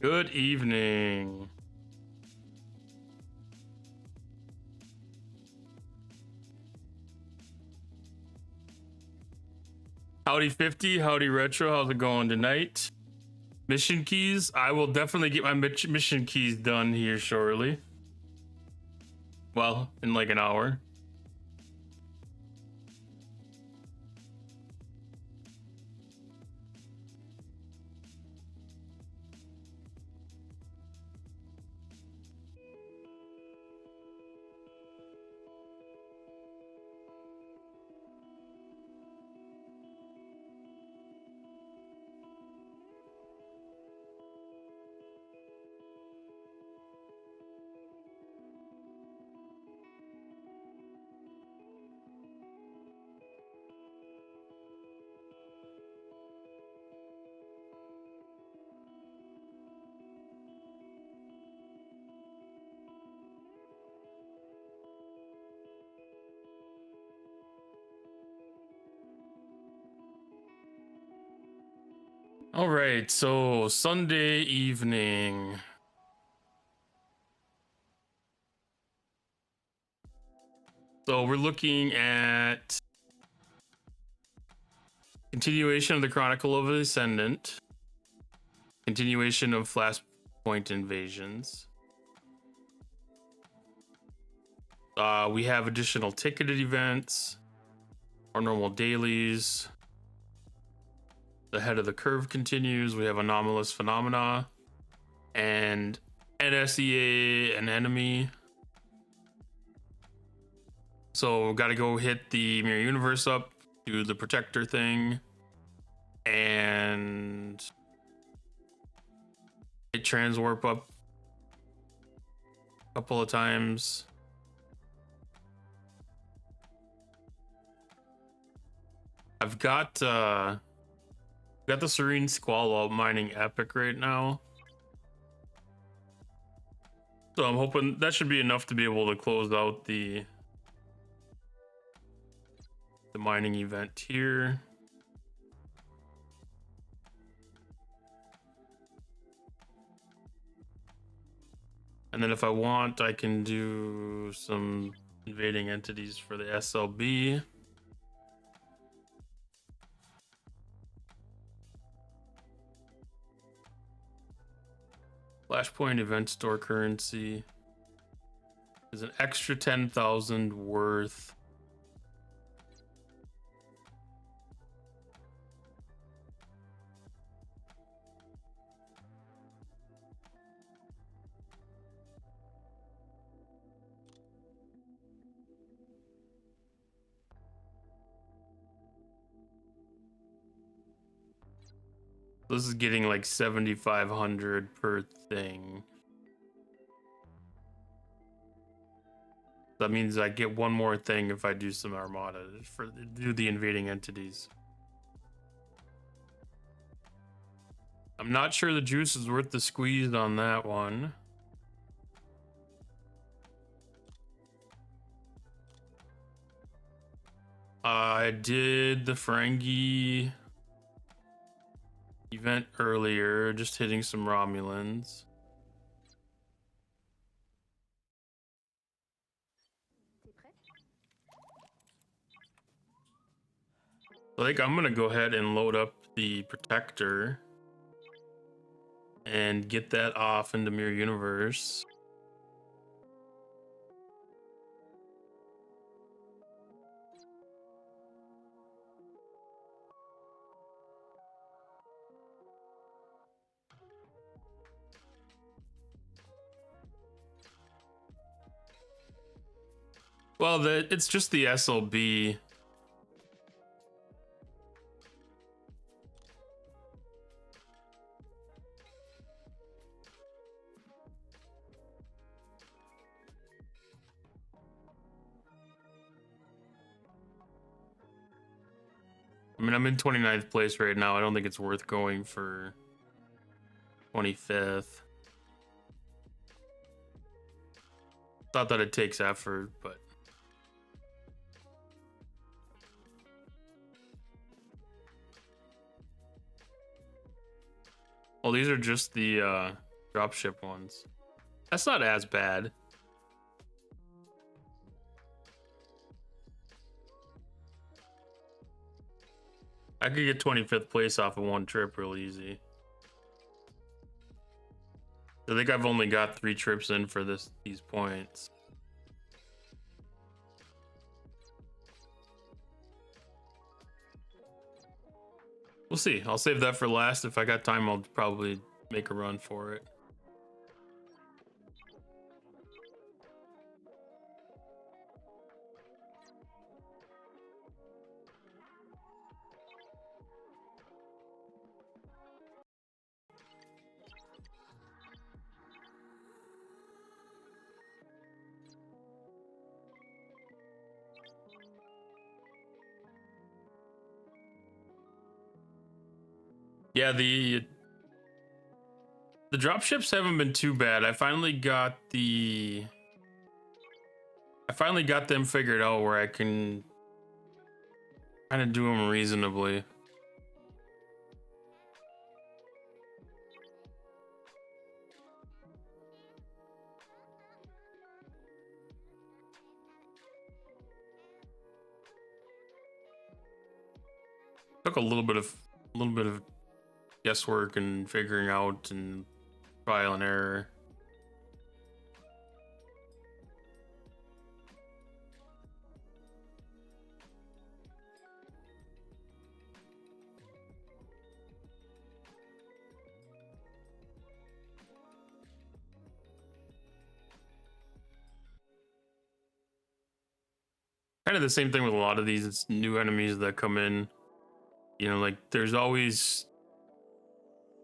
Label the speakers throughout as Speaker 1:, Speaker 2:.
Speaker 1: Good evening. Howdy 50, howdy retro, how's it going tonight? Mission keys, I will definitely get my mission keys done here shortly. Well, in like an hour. All right, so Sunday evening. So we're looking at continuation of the Chronicle of the Ascendant, continuation of Flashpoint Invasions. We have additional ticketed events, our normal dailies. The Head of the Curve continues. We have Anomalous Phenomena and NSEA and Enemy. So we got to go hit the Mirror Universe up, do the Protector thing, and hit Transwarp up a couple of times. I've got the Serene Squall out mining Epic right now. So I'm hoping that should be enough to be able to close out the mining event here. And then if I want, I can do some invading entities for the SLB. Flashpoint event store currency is an extra 10,000 worth. This is getting like 7,500 per thing. That means I get one more thing if I do some Armada for do the invading entities. I'm not sure the juice is worth the squeeze on that one. I did the Ferengi event earlier, just hitting some Romulans. I think I'm gonna go ahead and load up the Protector and get that off into Mirror Universe. Well, it's just the SLB. I mean, I'm in 29th place right now. I don't think it's worth going for 25th. Thought that it takes effort, but well, these are just the dropship ones. That's not as bad. I could get 25th place off of one trip real easy. I think I've only got 3 trips in for these points. We'll see. I'll save that for last. If I got time, I'll probably make a run for it. Yeah, the dropships haven't been too bad. I finally got them figured out where I can kind of do them reasonably. Took a little bit of guesswork and figuring out and trial and error. Kind of the same thing with a lot of these new enemies that come in. You know, like there's always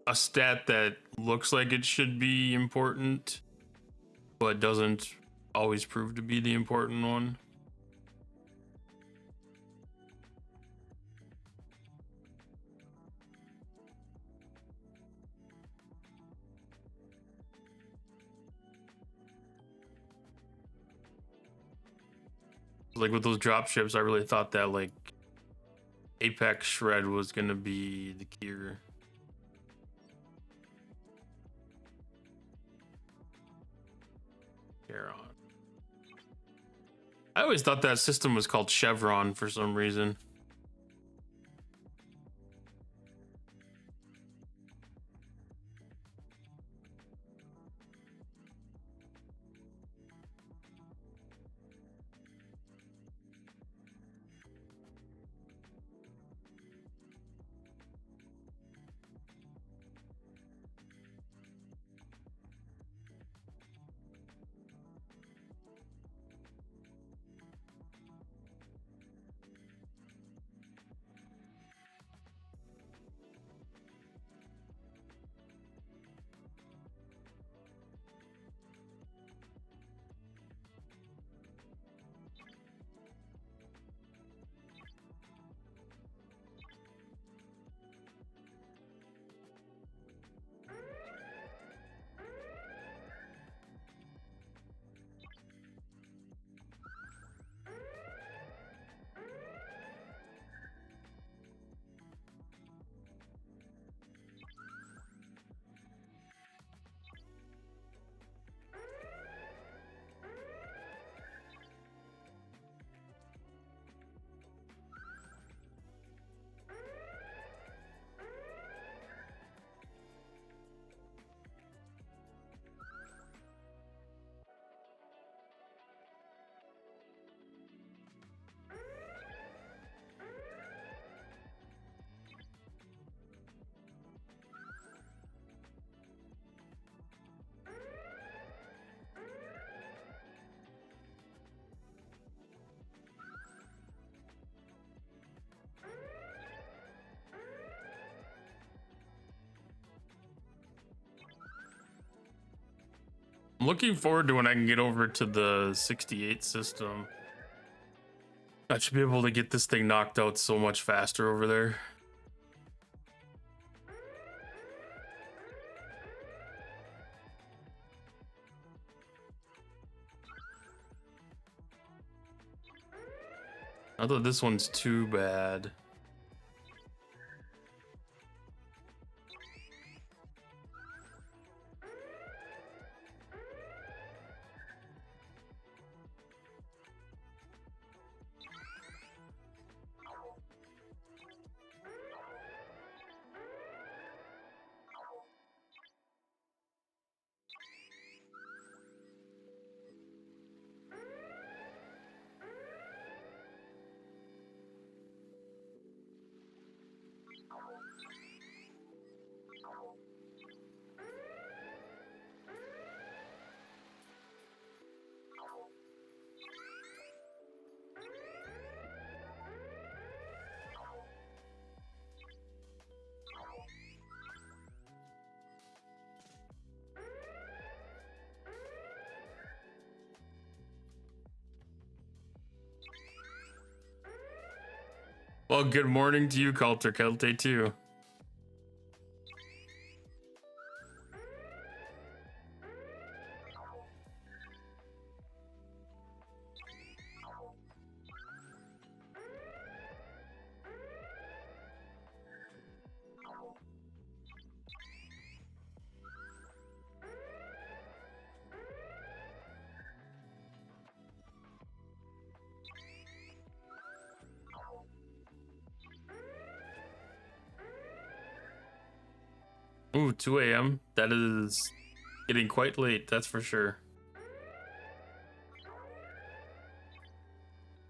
Speaker 1: a stat that looks like it should be important, but doesn't always prove to be the important one. Like with those drop ships, I really thought that like Apex Shred was gonna be the cure. Charon. I always thought that system was called Chevron for some reason. I'm looking forward to when I can get over to the 68 system. I should be able to get this thing knocked out so much faster over there. I thought this one's too bad. Well, good morning to you, Coulter Kelte, too. Ooh, 2 a.m. That is getting quite late, that's for sure.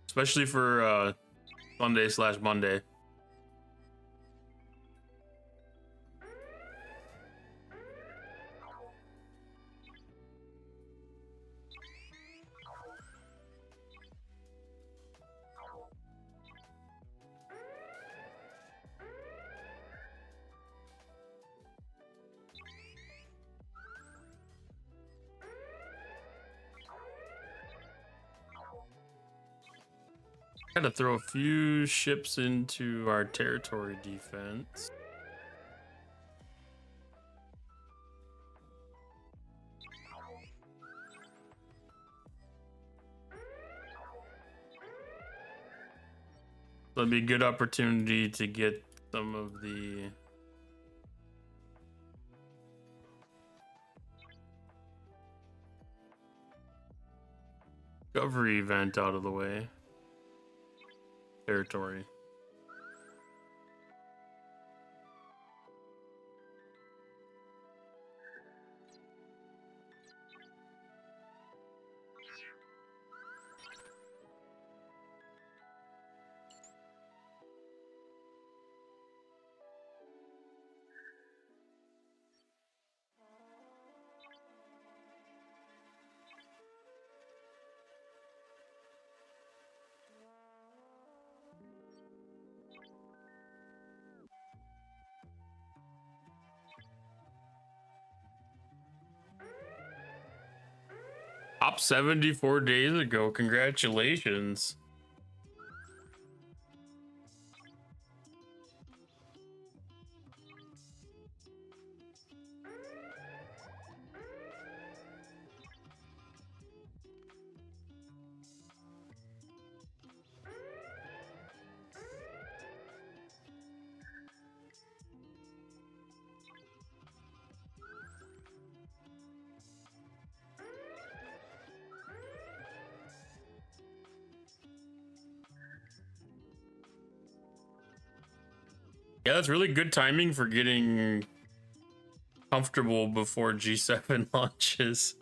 Speaker 1: Especially for Sunday/Monday. Gotta throw a few ships into our territory defense. That'll be a good opportunity to get some of the discovery event out of the way. Territory. Top 74 days ago. Congratulations. Yeah, that's really good timing for getting comfortable before G7 launches.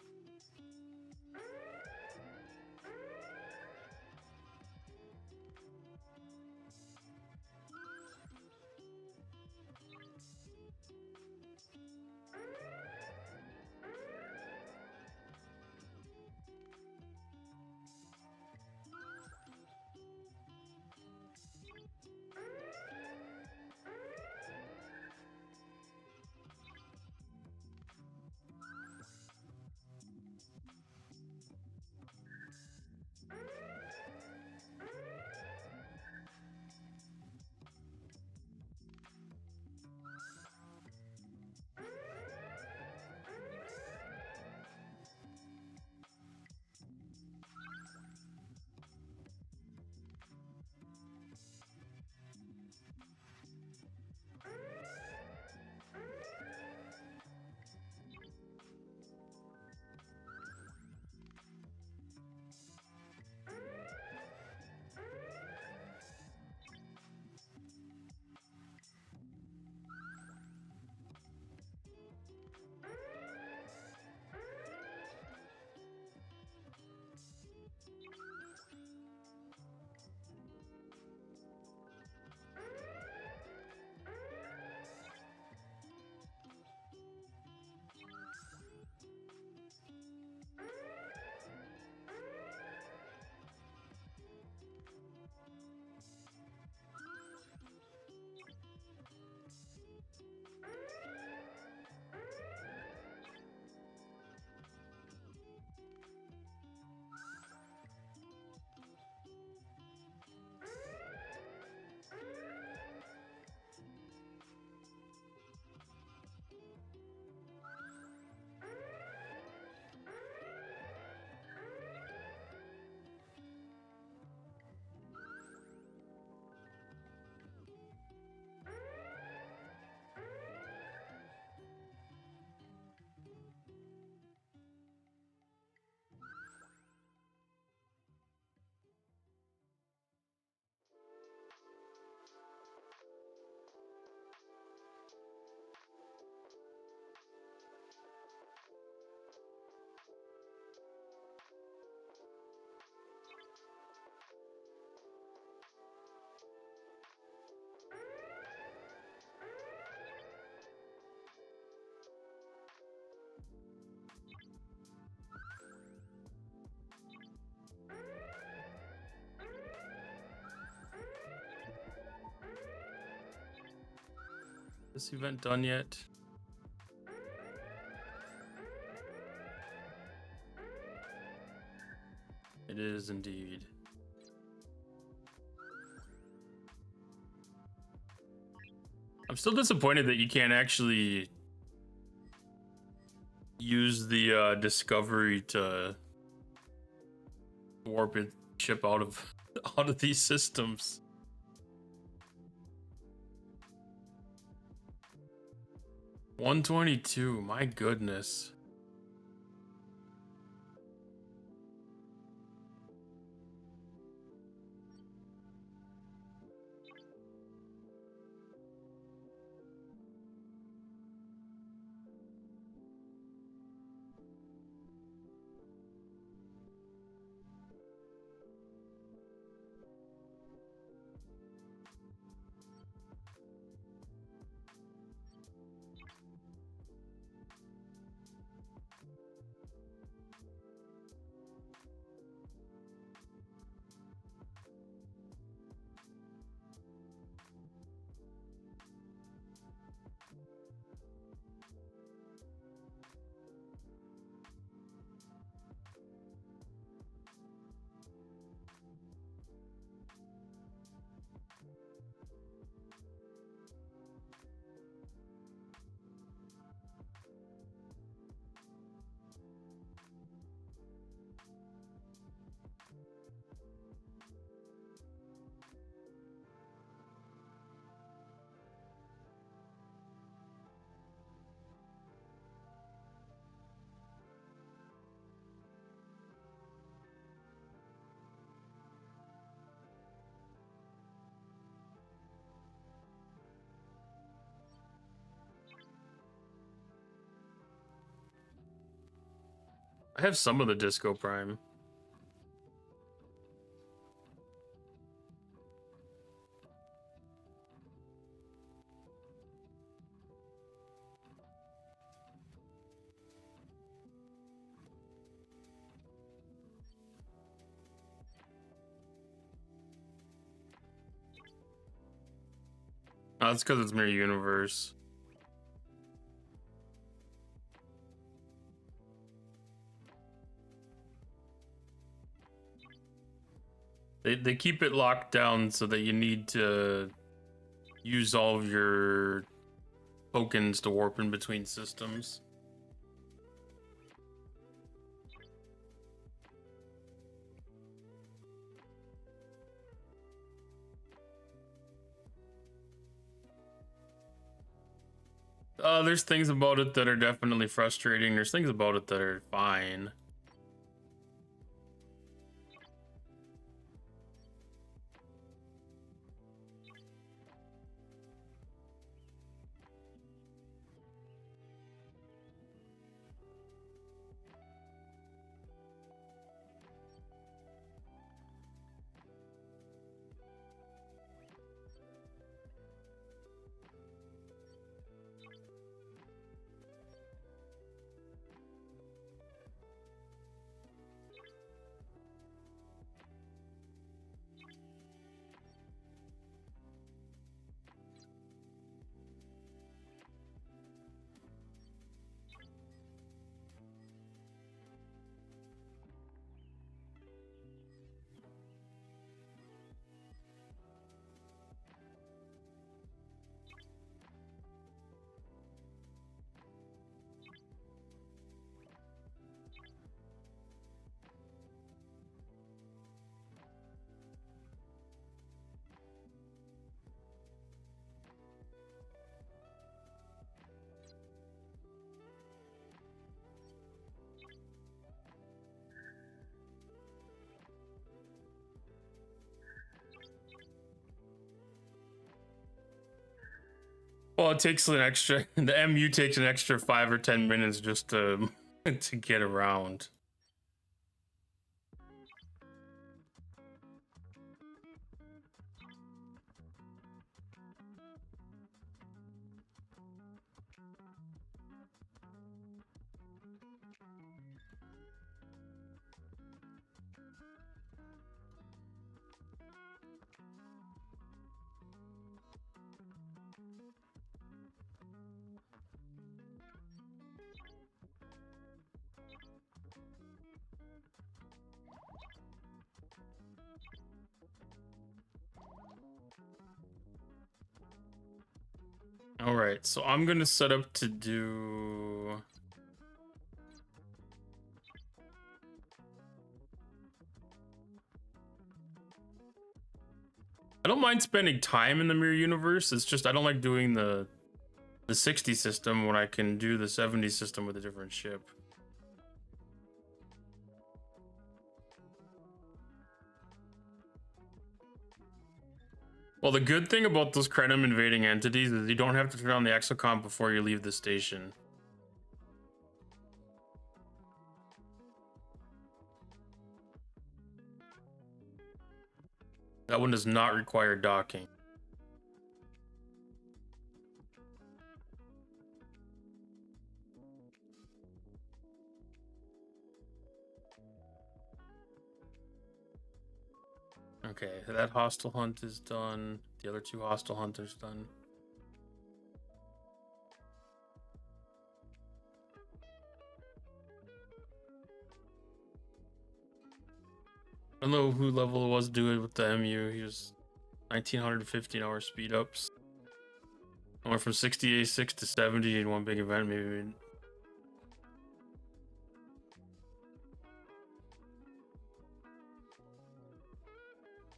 Speaker 1: this event done yet? It is indeed. I'm still disappointed that you can't actually use the discovery to warp it ship out of these systems. $122, my goodness. I have some of the Disco Prime. Oh, that's because it's Mirror Universe. They keep it locked down so that you need to use all of your tokens to warp in between systems. There's things about it that are definitely frustrating. There's things about it that are fine. Well, it takes an extra. The MU takes an extra 5 or 10 minutes just to to get around. All right, so I'm gonna set up to do. I don't mind spending time in the mirror universe. It's just I don't like doing the 60 system when I can do the 70 system with a different ship. Well, the good thing about those Krenim invading entities is you don't have to turn on the exocomp before you leave the station. That one does not require docking. Okay, that hostile hunt is done. The other two hostile hunters done. I don't know who level it was doing with the MU. He was 1915 hour speed ups. I went from 68.6 to 70 in one big event, maybe.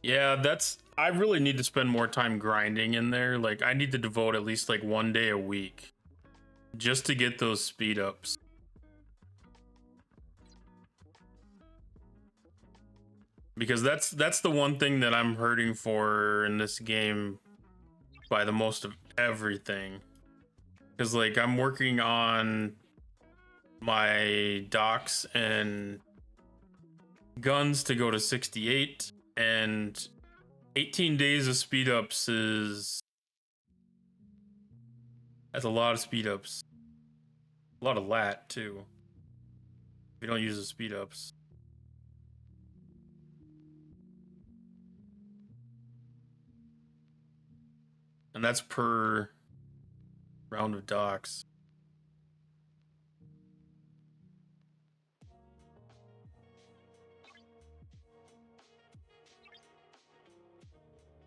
Speaker 1: Yeah, that's. I really need to spend more time grinding in there. Like, I need to devote at least like 1 day a week just to get those speed ups. Because that's the one thing that I'm hurting for in this game by the most of everything. Because like I'm working on my docks and guns to go to 68, and 18 days of speed ups is that's a lot of speed ups. A lot of lat too. We don't use the speed ups. And that's per round of docks.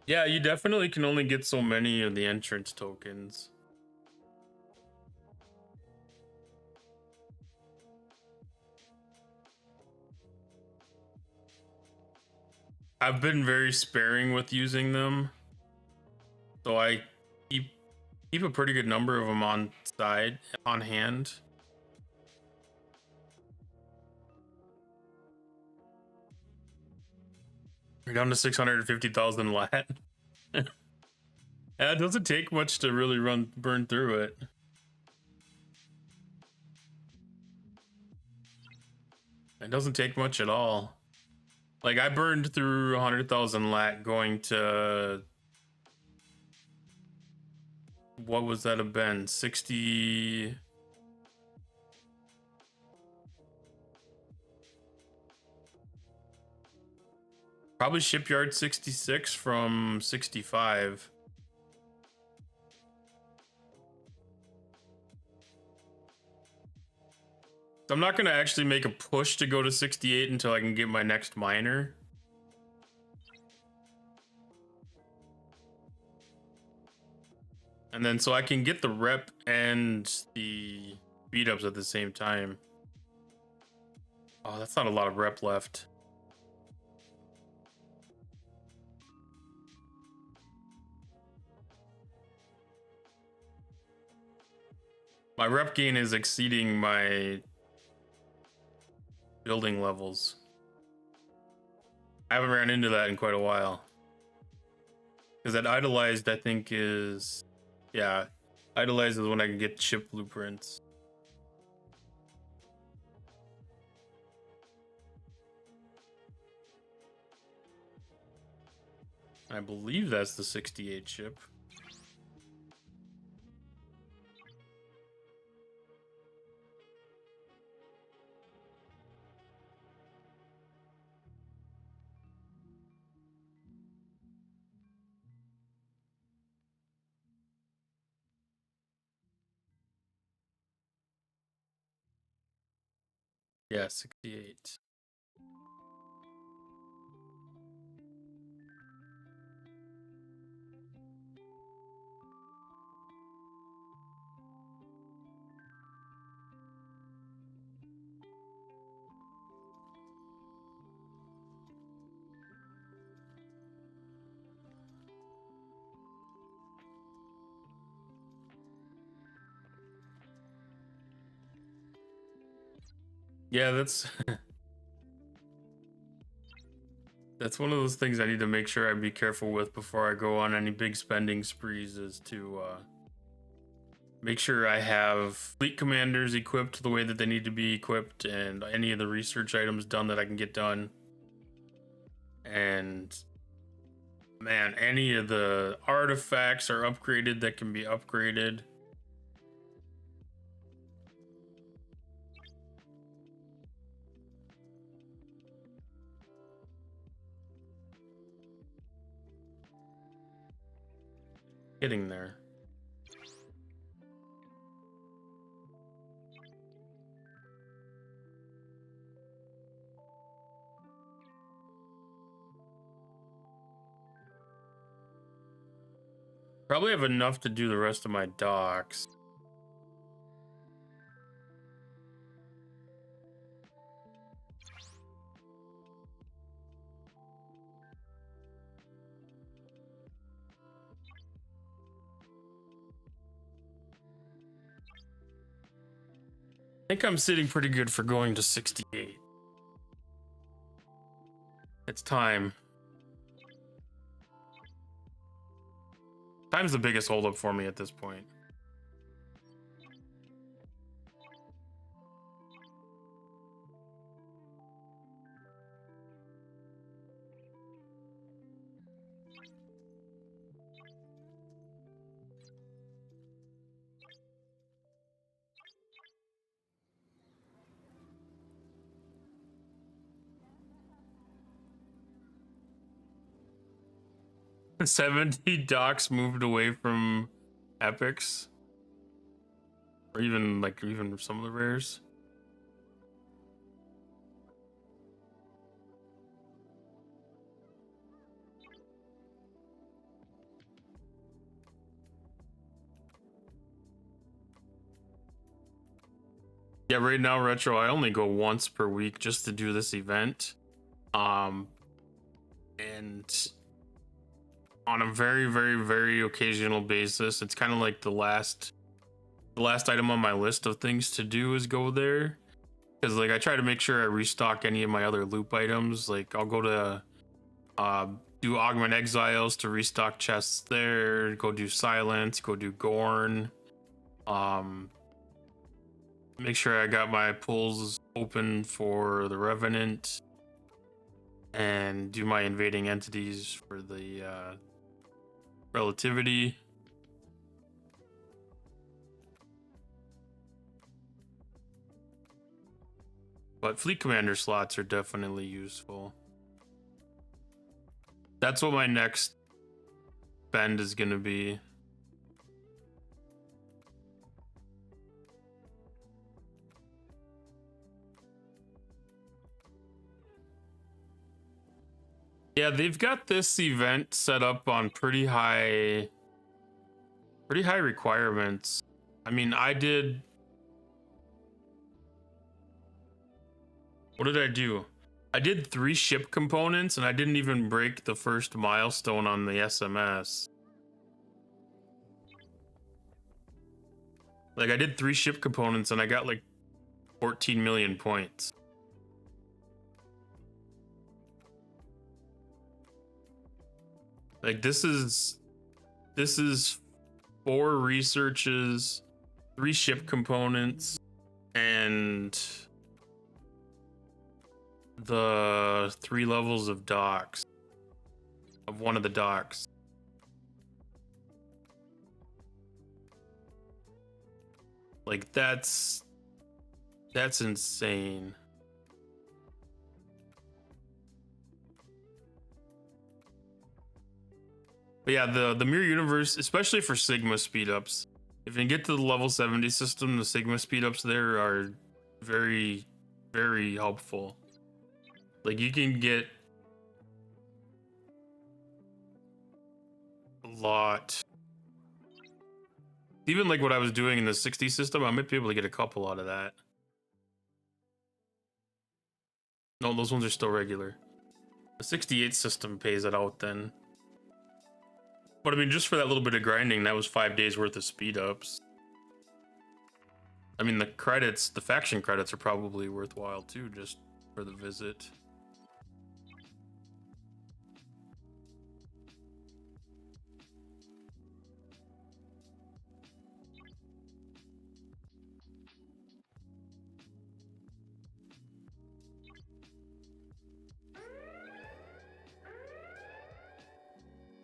Speaker 1: Yeah, you definitely can only get so many of the entrance tokens. I've been very sparing with using them, so I keep a pretty good number of them on hand. We're down to 650,000 lat. Yeah, it doesn't take much to really burn through it. It doesn't take much at all. Like I burned through 100,000 lat going to what was that have been 60. Probably shipyard 66 from 65. I'm not going to actually make a push to go to 68 until I can get my next miner. And then so I can get the rep and the beat ups at the same time. Oh, that's not a lot of rep left. My rep gain is exceeding my building levels. I haven't ran into that in quite a while. Because that idolized, I think, is... Yeah, idolized is when I can get ship blueprints. I believe that's the 68 ship. Yeah, 68. Yeah, that's that's one of those things I need to make sure I be careful with before I go on any big spending sprees, is to make sure I have fleet commanders equipped the way that they need to be equipped, and any of the research items done that I can get done. And man, any of the artifacts are upgraded that can be upgraded. Getting there. Probably have enough to do the rest of my docks. I think I'm sitting pretty good for going to 68. It's time. Time's the biggest holdup for me at this point. The 70 docks moved away from epics, or even some of the rares. Yeah, right now, Retro, I only go once per week just to do this event. And on a very, very, very occasional basis, it's kind of like the last item on my list of things to do is go there. Because like I try to make sure I restock any of my other loop items. Like I'll go to do Augment Exiles to restock chests there, go do Silence, go do Gorn. Make sure I got my pulls open for the Revenant, and do my invading entities for the Relativity. But Fleet Commander slots are definitely useful. That's what my next spend is going to be. Yeah, they've got this event set up on pretty high requirements. I mean, what did I do? I did 3 ship components, and I didn't even break the first milestone on the SMS. Like, I did 3 ship components, and I got like 14 million points. Like, this is 4 researches, 3 ship components, and the 3 levels of docks, of one of the docks. Like, that's insane. But yeah, the Mirror Universe, especially for Sigma speedups, if you can get to the level 70 system, the Sigma speedups there are very, very helpful. Like, you can get a lot. Even like what I was doing in the 60 system, I might be able to get a couple out of that. No, those ones are still regular. The 68 system pays it out then. But I mean, just for that little bit of grinding, that was 5 days worth of speed ups. I mean, the credits, the faction credits are probably worthwhile too, just for the visit.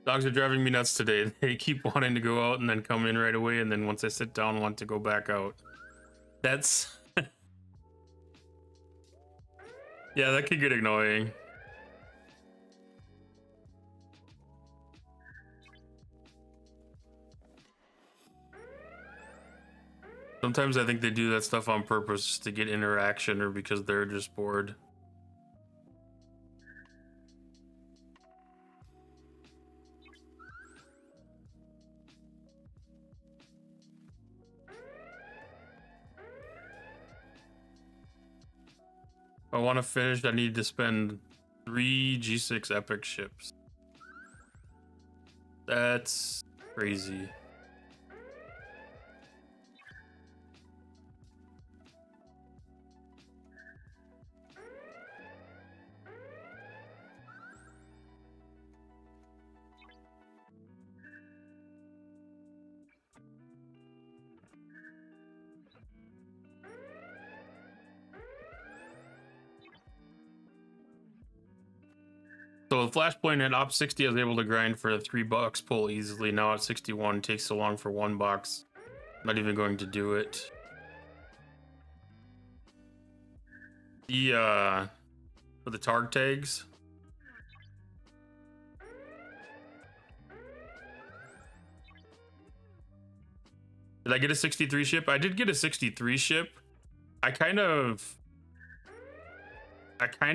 Speaker 1: Dogs are driving me nuts today. They keep wanting to go out and then come in right away, and then once I sit down, want to go back out. That's yeah, that could get annoying. Sometimes I think they do that stuff on purpose to get interaction or because they're just bored. If I want to finish, I need to spend 3 G6 epic ships. That's crazy. So the Flashpoint at op 60, I was able to grind for a $3 pull easily. Now at 61, it takes so long for $1. Not even going to do it. The for the targ tags. Did I get a 63 ship? I did get a 63 ship. I kind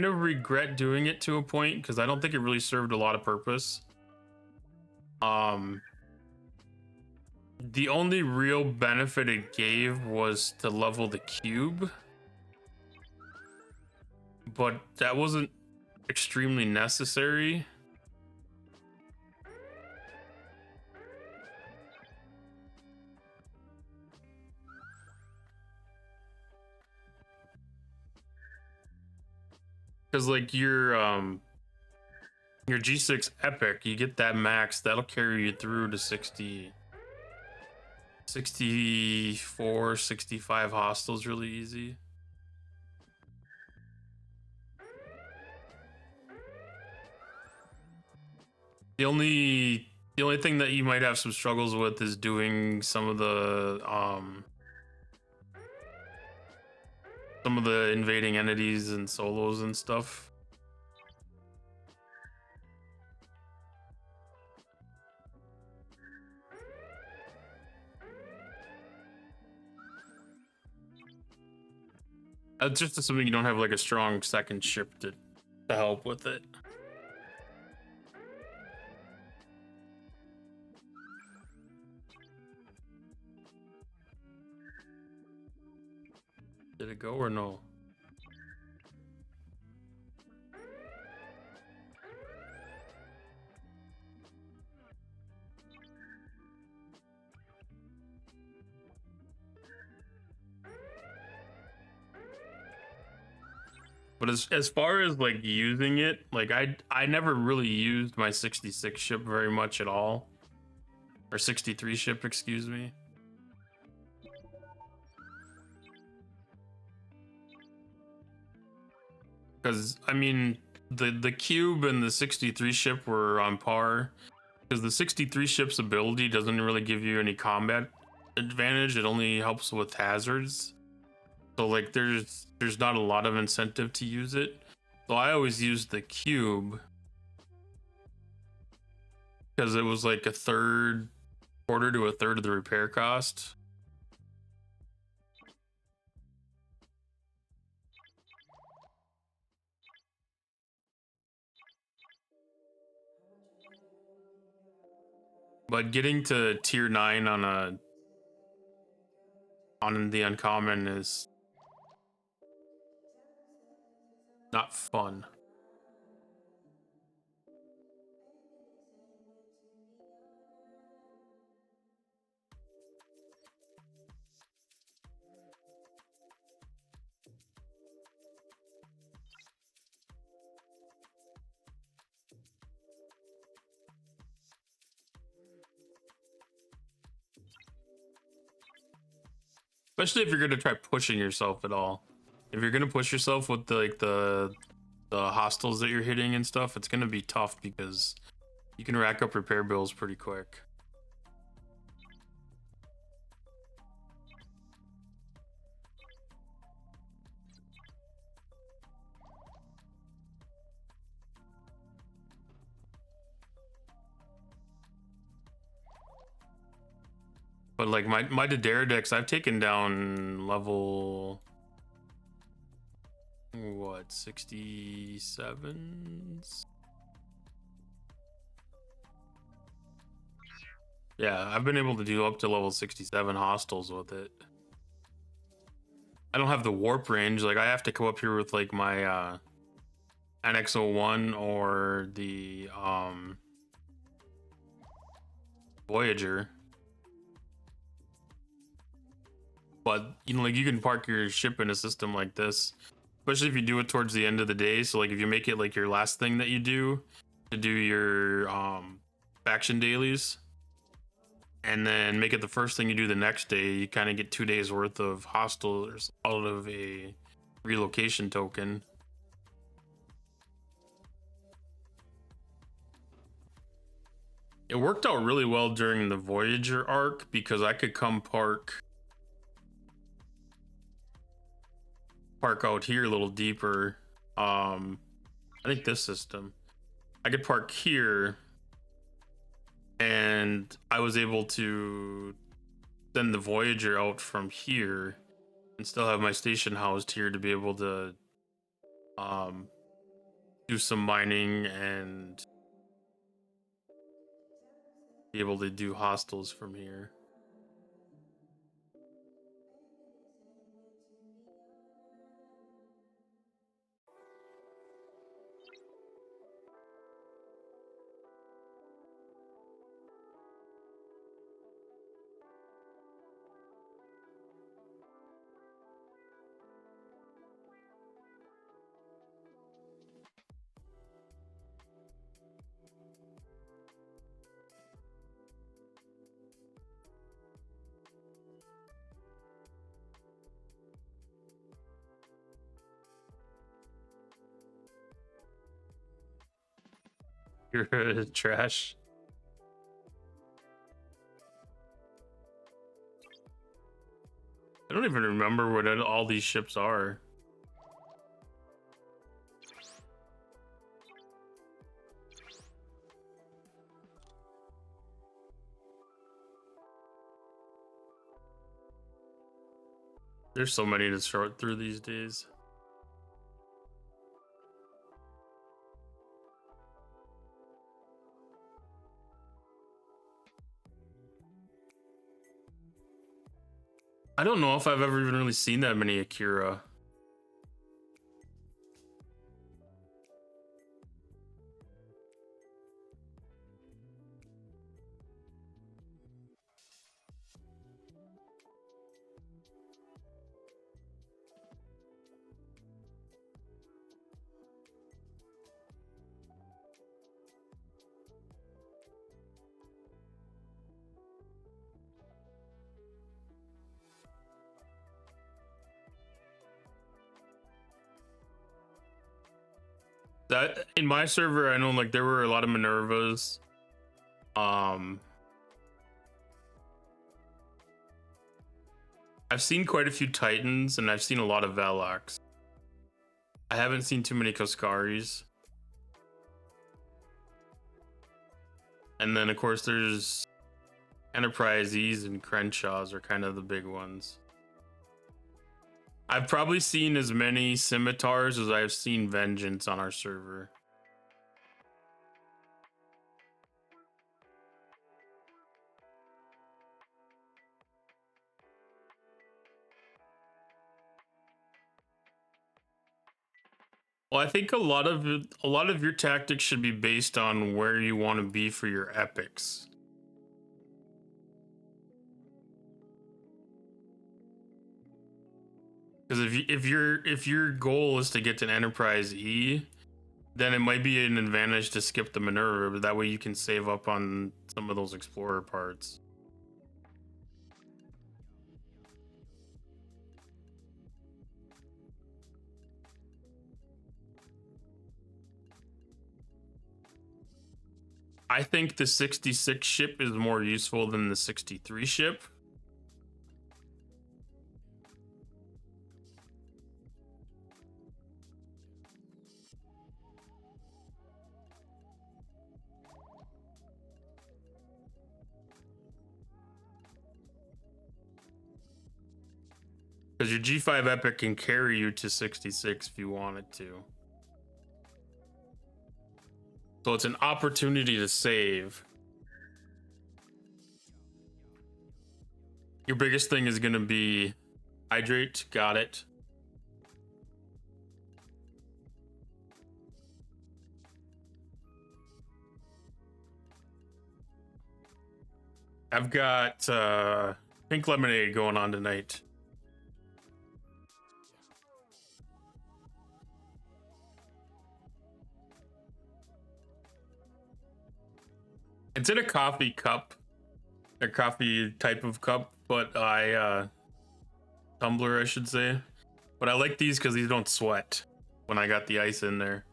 Speaker 1: of regret doing it to a point because I don't think it really served a lot of purpose. The only real benefit it gave was to level the cube, but that wasn't extremely necessary. Because like your G6 epic, you get that max, that'll carry you through to 60, 64, 65 hostiles really easy. The only thing that you might have some struggles with is doing some of the invading entities and solos and stuff. That's just assuming you don't have like a strong second ship to help with it. Did it go or no? But as far as like using it, like I never really used my 66 ship very much at all. Or 63 ship, excuse me. Because I mean the cube and the 63 ship were on par. Because the 63 ship's ability doesn't really give you any combat advantage, it only helps with hazards. So like there's not a lot of incentive to use it. So I always used the cube because it was like quarter to a third of the repair cost. But getting to tier 9 on the uncommon is not fun. especially if you're gonna try pushing yourself at all. If you're gonna push yourself with the hostiles that you're hitting and stuff, it's gonna be tough because you can rack up repair bills pretty quick. But like my Dodera decks, I've taken down level what 67s. Yeah, I've been able to do up to level 67 hostiles with it. I don't have the warp range. Like I have to come up here with like my NX-01 or the Voyager. But you know, like you can park your ship in a system like this, especially if you do it towards the end of the day. So like if you make it like your last thing that you do to do your faction dailies, and then make it the first thing you do the next day, you kind of get 2 days worth of hostiles out of a relocation token. It worked out really well during the Voyager arc because I could come park out here a little deeper. I think this system, I could park here, and I was able to send the Voyager out from here and still have my station housed here to be able to do some mining and be able to do hostiles from here. You're trash. I don't even remember what all these ships are. There's so many to sort through these days. I don't know if I've ever even really seen that many Akira. That in my server, I know like there were a lot of Minervas. I've seen quite a few Titans, and I've seen a lot of Velox. I haven't seen too many Koskaris. And then of course there's Enterprises and Crenshaws are kind of the big ones. I've probably seen as many Scimitars as I've seen Vengeance on our server. Well, I think a lot of your tactics should be based on where you want to be for your epics. Because if your goal is to get to an Enterprise E, then it might be an advantage to skip the Minerva, but that way you can save up on some of those Explorer parts. I think the 66 ship is more useful than the 63 ship. Because your G5 Epic can carry you to 66 if you want it to. So it's an opportunity to save. Your biggest thing is going to be hydrate. Got it. I've got pink lemonade going on tonight. It's in a coffee cup, a coffee type of cup, but tumbler, I should say. But I like these because these don't sweat when I got the ice in there.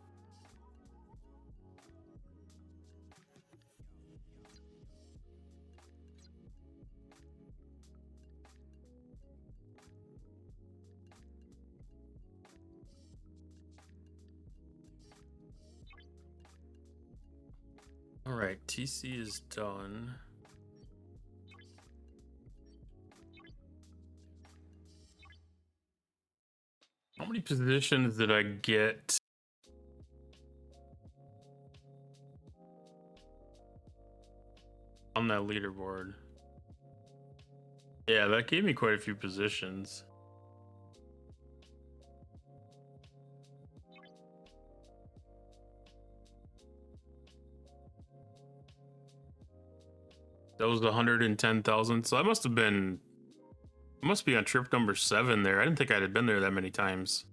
Speaker 1: All right, TC is done. How many positions did I get? On that leaderboard. Yeah, that gave me quite a few positions. That was 110,000. So I must have been, must be on trip number 7 there. I didn't think I had been there that many times.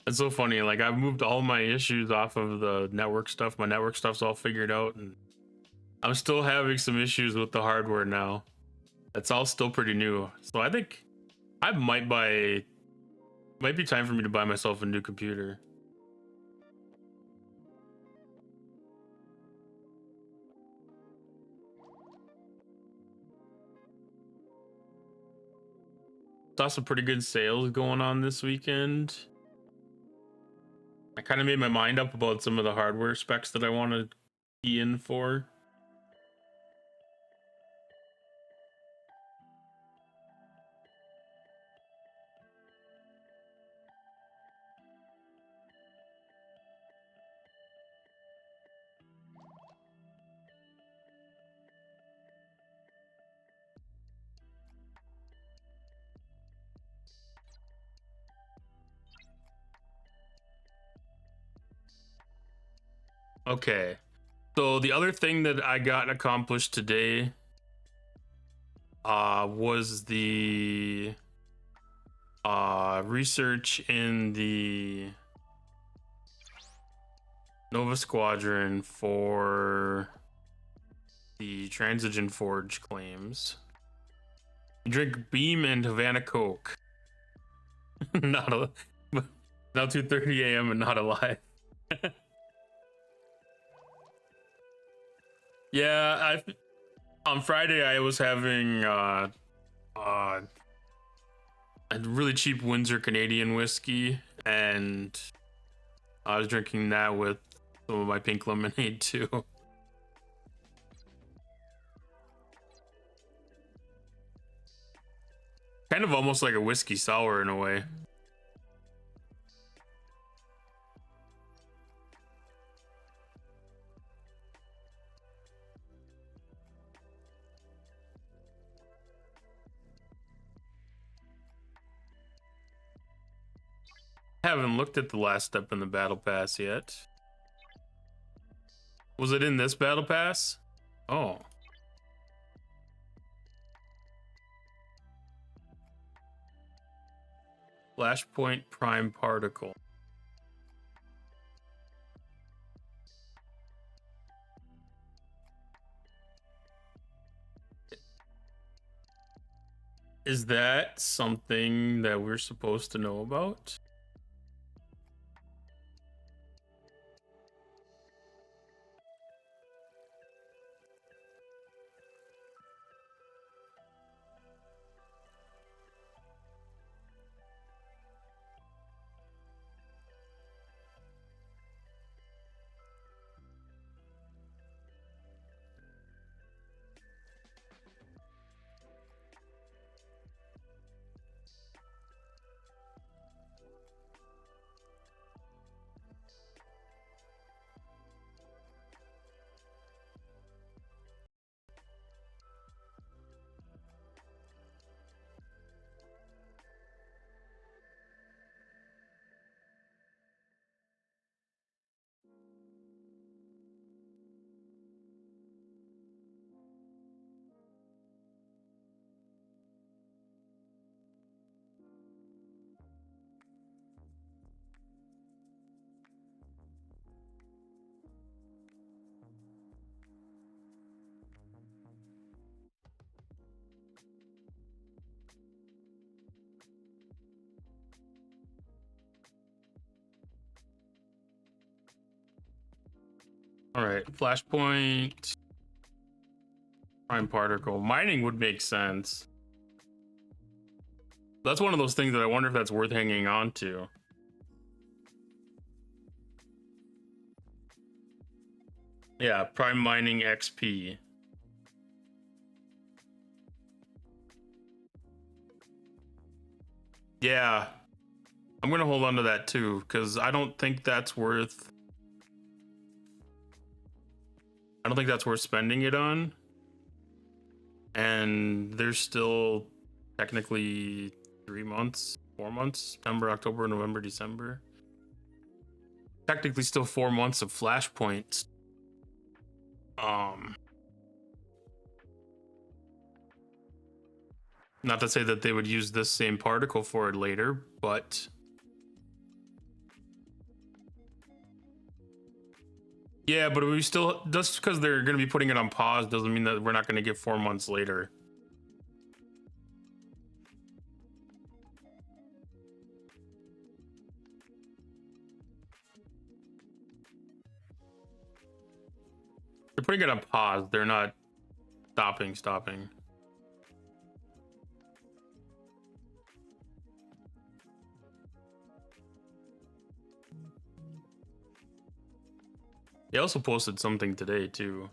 Speaker 1: It's so funny. Like I've moved all my issues off of the network stuff. My network stuff's all figured out, and I'm still having some issues with the hardware now. It's all still pretty new. So I think I might be time for me to buy myself a new computer. Saw some pretty good sales going on this weekend. I kind of made my mind up about some of the hardware specs that I want to key in for. Okay. So the other thing that I got accomplished today was the research in the Nova Squadron for the Transigen Forge claims. Drink Beam and Havana Coke. Not a now 2:30 a.m. and not alive. Yeah, on Friday I was having a really cheap Windsor Canadian whiskey, and I was drinking that with some of my pink lemonade too. Kind of almost like a whiskey sour in a way. Haven't looked at the last step in the battle pass yet. Was it in this battle pass? Oh. Flashpoint prime particle. Is that something that we're supposed to know about? All right, flashpoint prime particle. Mining would make sense. That's one of those things that I wonder if that's worth hanging on to. Yeah, prime mining XP. Yeah, I'm gonna hold on to that too, because I don't think that's worth spending it on. And there's still technically 3 months, 4 months, September, October, November, December. Technically still 4 months of flashpoints. Not to say that they would use this same particle for it later, but yeah, but we still, just because they're going to be putting it on pause doesn't mean that we're not going to get 4 months later. They're putting it on pause. They're not stopping. They also posted something today too.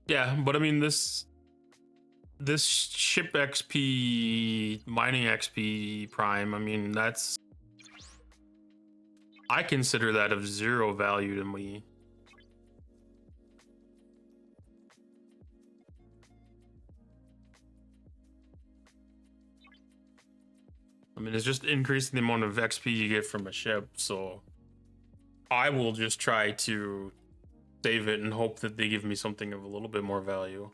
Speaker 1: Yeah, but I mean this ship XP, mining XP prime, I mean that's, I consider that of zero value to me. I mean, it's just increasing the amount of XP you get from a ship, so I will just try to save it and hope that they give me something of a little bit more value.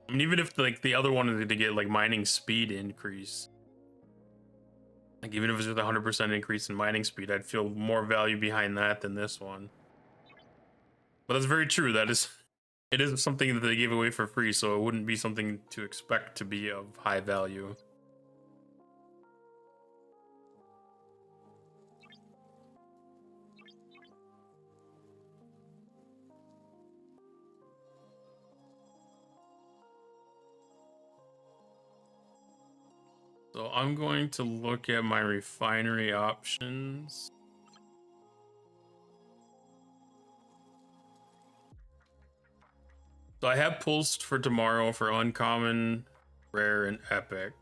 Speaker 1: I mean, even if like the other one is to get like mining speed increase, like even if it's just 100% increase in mining speed, I'd feel more value behind that than this one. But that's very true. It is something that they gave away for free, so it wouldn't be something to expect to be of high value. So I'm going to look at my refinery options. So I have pulls for tomorrow for uncommon, rare, and epic.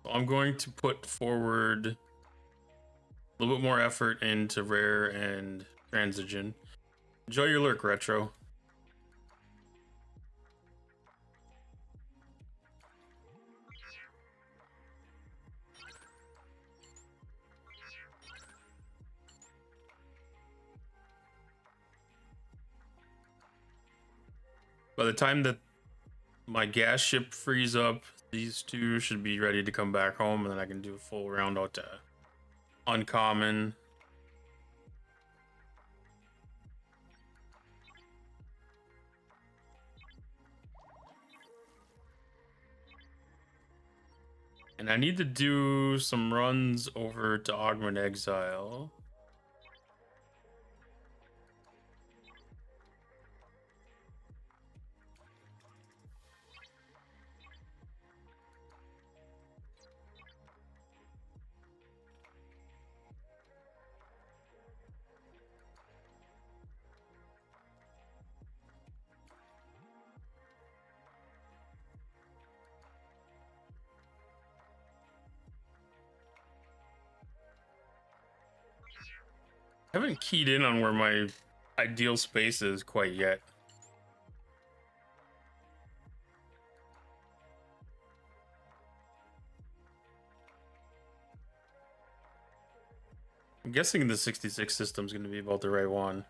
Speaker 1: So I'm going to put forward a little bit more effort into rare and transigen. Enjoy your lurk, Retro. By the time that my gas ship frees up, these two should be ready to come back home, and then I can do a full round out to uncommon. And I need to do some runs over to Augment Exile. I haven't keyed in on where my ideal space is quite yet. I'm guessing the 66 system is going to be about the right one.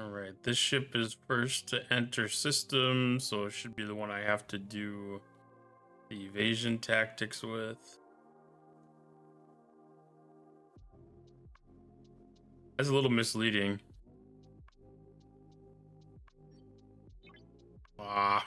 Speaker 1: All right, this ship is first to enter system, so it should be the one I have to do the evasion tactics with. That's a little misleading. Ah.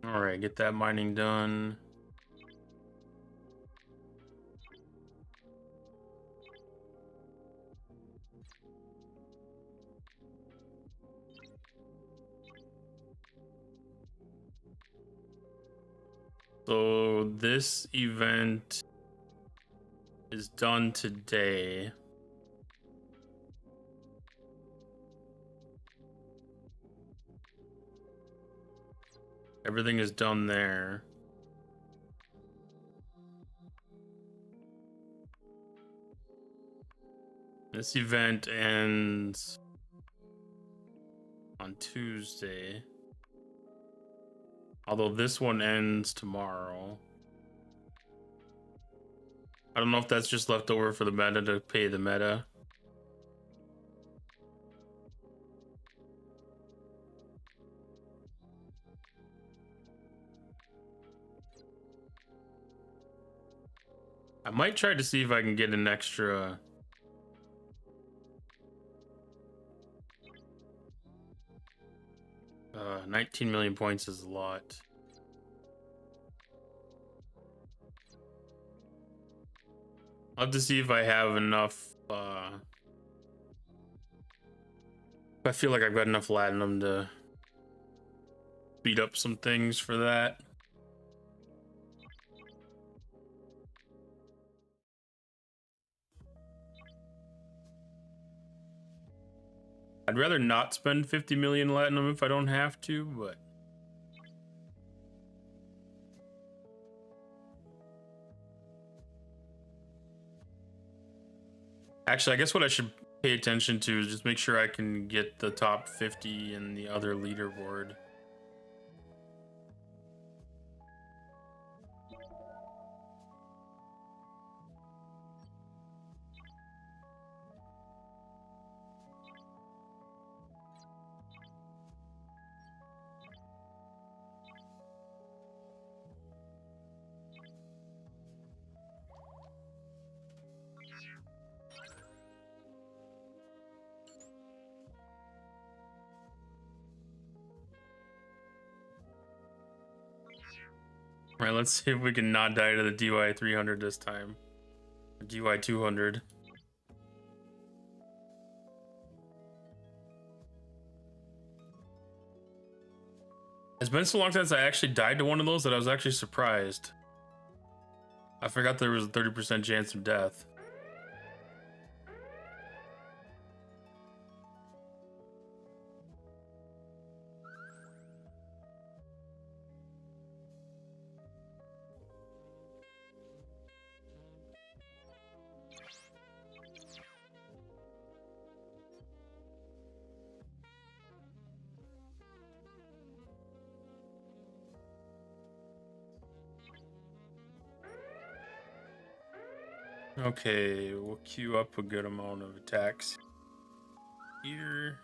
Speaker 1: All right, get that mining done. So this event is done today. Everything is done there. This event ends on Tuesday. Although this one ends tomorrow. I don't know if that's just left over for the meta to pay the meta. I might try to see if I can get an extra 19 million points is a lot. I'll have to see if I have enough. I feel like I've got enough latinum to beat up some things for that. I'd rather not spend 50 million latinum if I don't have to, but actually, I guess what I should pay attention to is just make sure I can get the top 50 in the other leaderboard. All right, let's see if we can not die to the DY 300 this time. DY 200. It's been so long since I actually died to one of those that I was actually surprised. I forgot there was a 30% chance of death. Okay, we'll queue up a good amount of attacks here.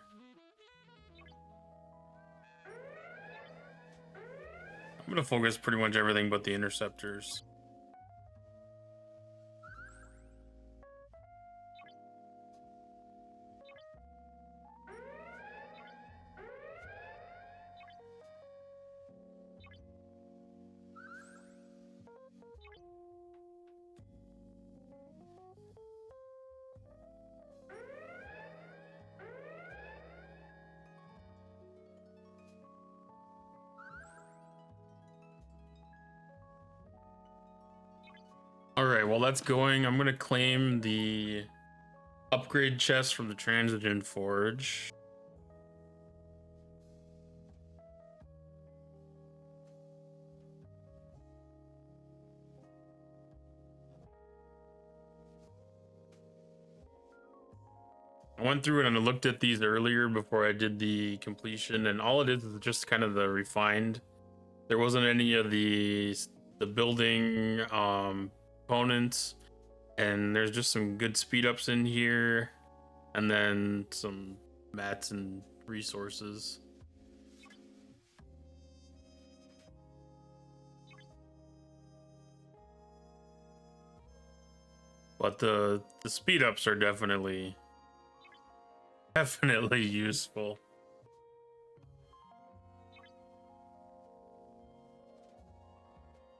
Speaker 1: I'm gonna focus pretty much everything but the interceptors. All right, while that's going, I'm gonna claim the upgrade chest from the Transigen Forge. I went through it and I looked at these earlier before I did the completion, and all it is just kind of the refined. There wasn't any of the building components, and there's just some good speed ups in here, and then some mats and resources. But the speed ups are definitely useful.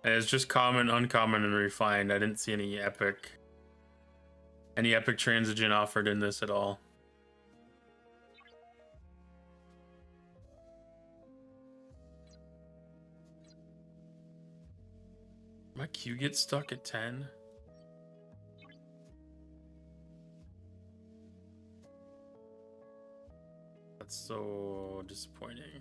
Speaker 1: And it's just common, uncommon, and refined. I didn't see any epic transigen offered in this at all. My queue gets stuck at 10. That's so disappointing.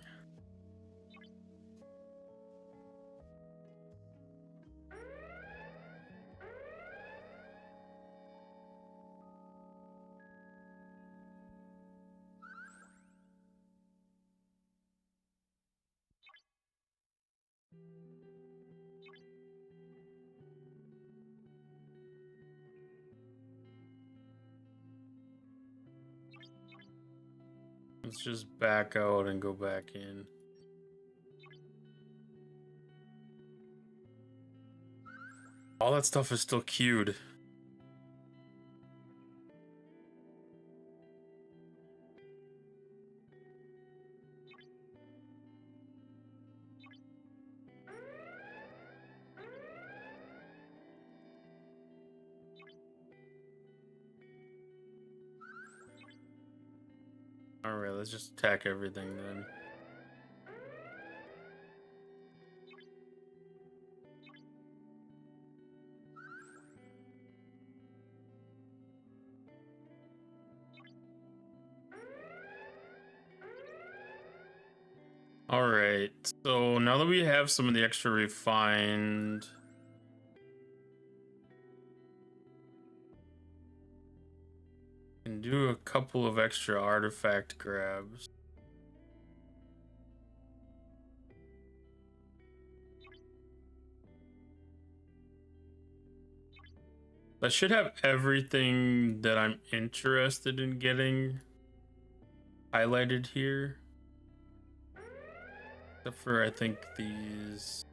Speaker 1: Let's just back out and go back in. All that stuff is still queued. All right, let's just attack everything then. All right, so now that we have some of the extra refined, can do a couple of extra artifact grabs. I should have everything that I'm interested in getting highlighted here. Except for, I think, these.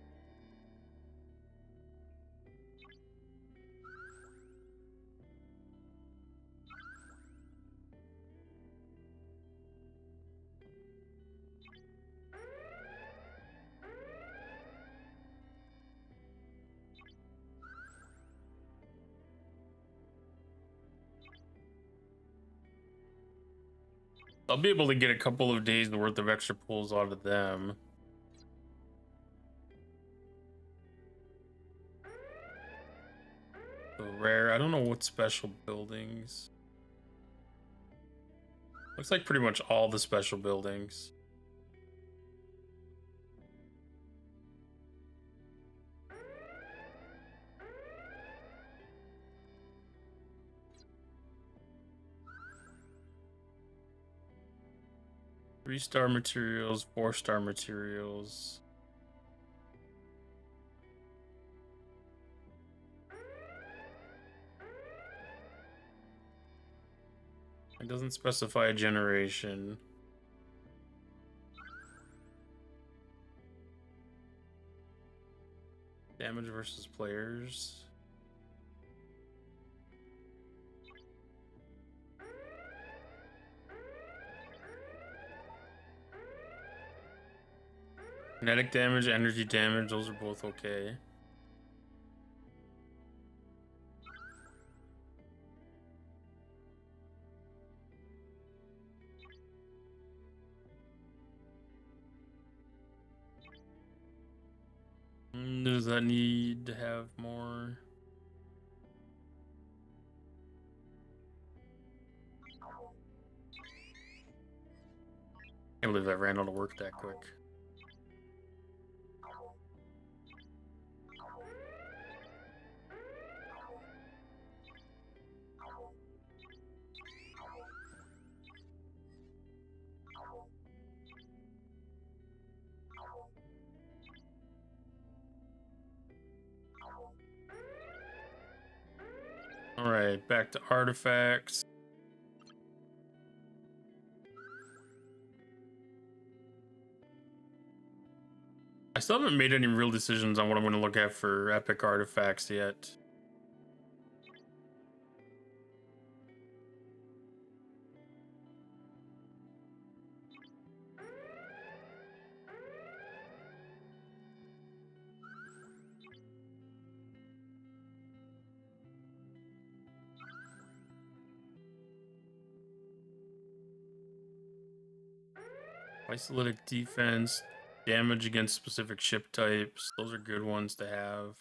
Speaker 1: I'll be able to get a couple of days worth of extra pulls out of them. So rare. I don't know what special buildings. Looks like pretty much all the special buildings. Three-star materials, four-star materials. It doesn't specify a generation. Damage versus players. Kinetic damage, energy damage, those are both okay. Does that need to have more? Can't believe that ran out of work that quick. All right, back to artifacts. I still haven't made any real decisions on what I'm going to look at for epic artifacts yet. Isolated defense, damage against specific ship types. Those are good ones to have.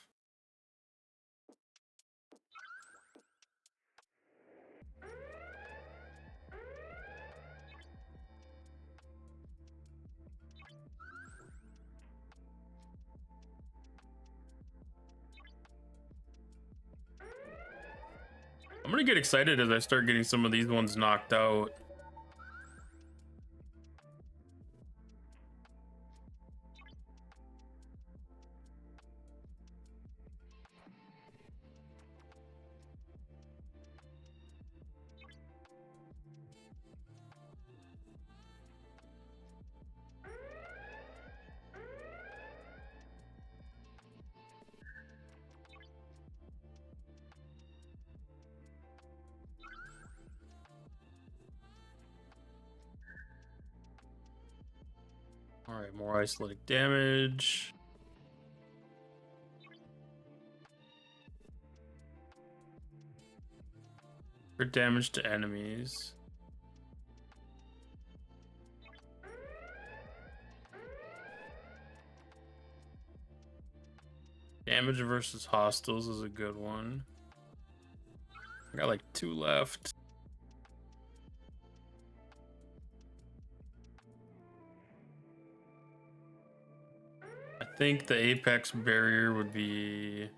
Speaker 1: I'm gonna get excited as I start getting some of these ones knocked out. All right, more isolated damage. Crit damage to enemies. Damage versus hostiles is a good one. I got like 2 left. I think the apex barrier would be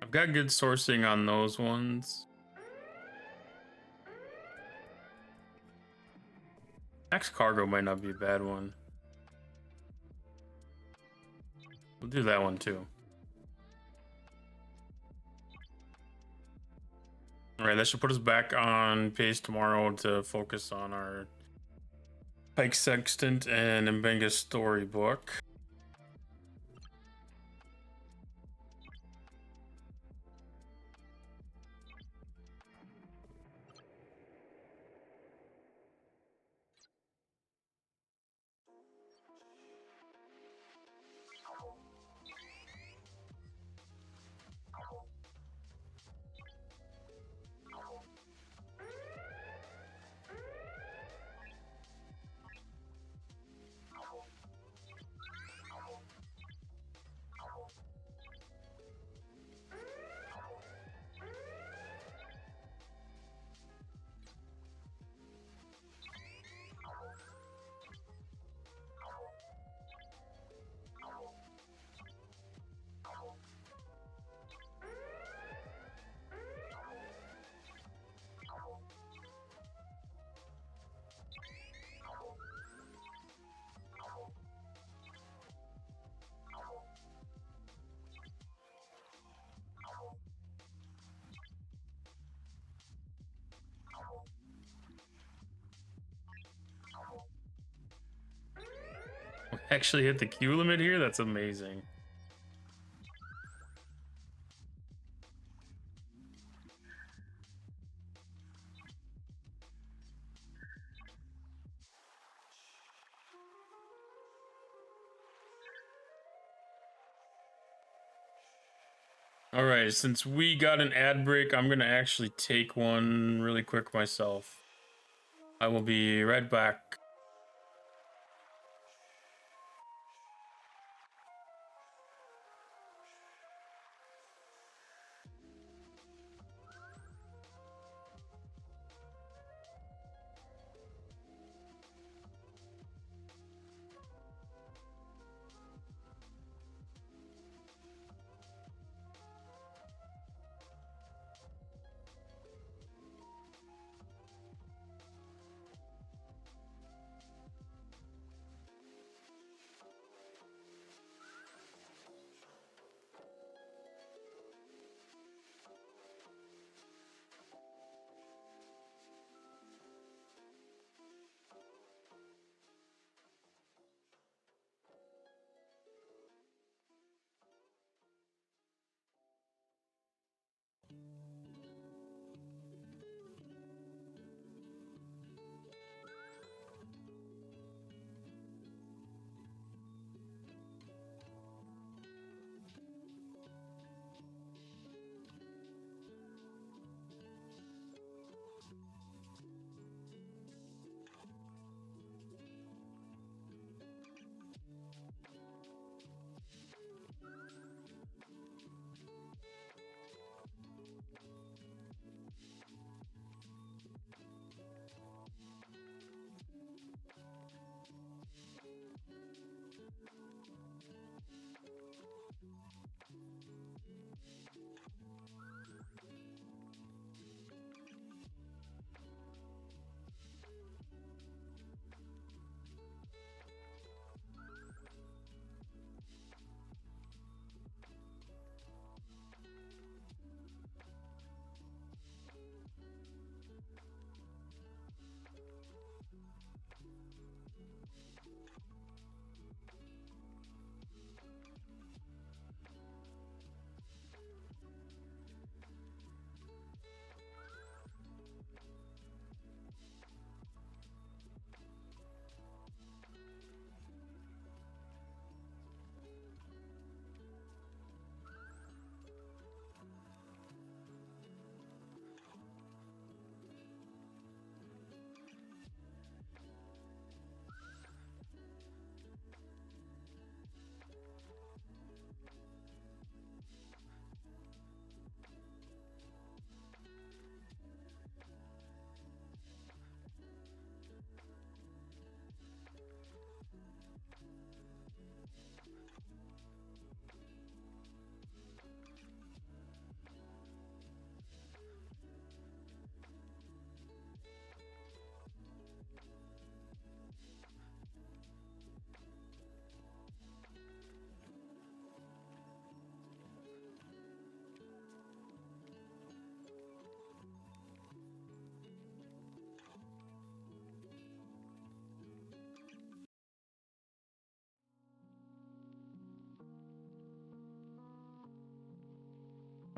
Speaker 1: I've got good sourcing on those ones. Max cargo might not be a bad one. We'll do that one too. All right, that should put us back on pace tomorrow to focus on our Pike Sextant and Mbenga storybook. Actually hit the Q limit here? That's amazing. All right, since we got an ad break, I'm gonna actually take one really quick myself. I will be right back.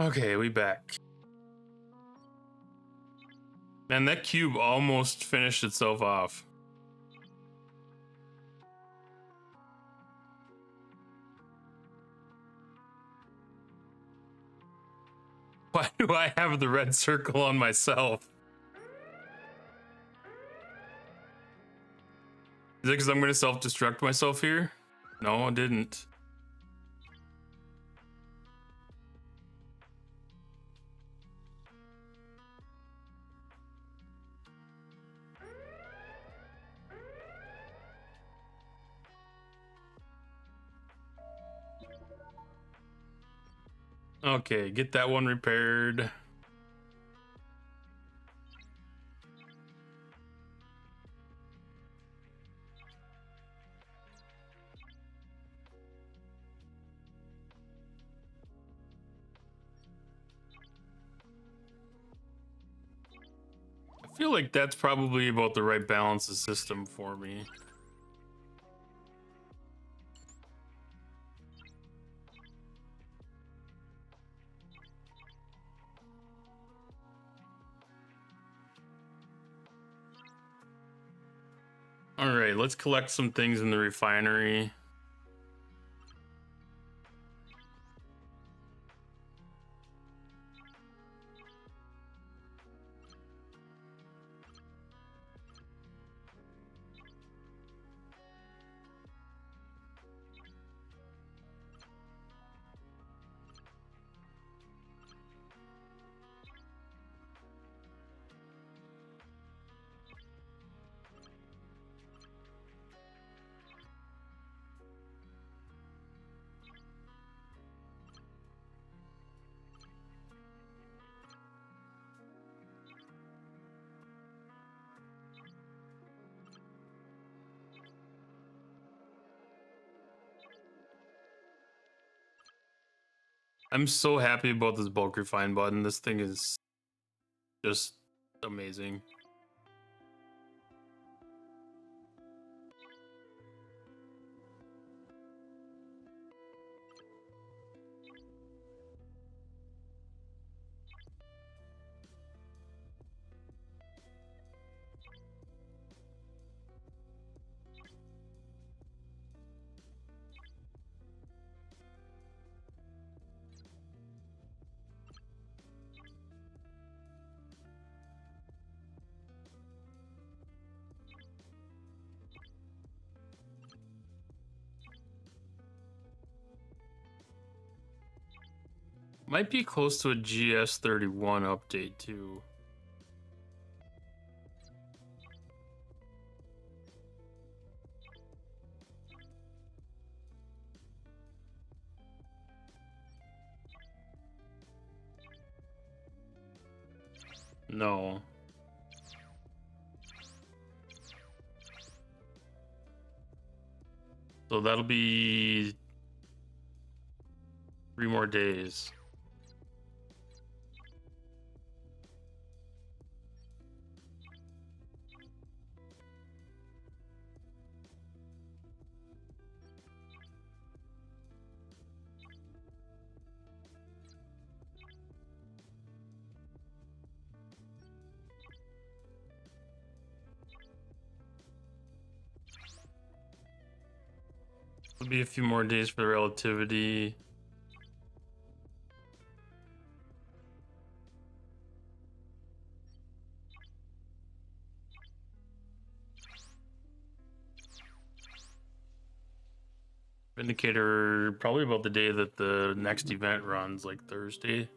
Speaker 1: Okay, we back. Man, that cube almost finished itself off. Why do I have the red circle on myself? Is it because I'm going to self-destruct myself here? No, I didn't. Okay, get that one repaired. I feel like that's probably about the right balance of system for me. All right, let's collect some things in the refinery. I'm so happy about this bulk refine button. This thing is just amazing. Might be close to a GS31 update too. No. So that'll be 3 more days. It'll be a few more days for the relativity. Indicator probably about the day that the next event runs, like Thursday.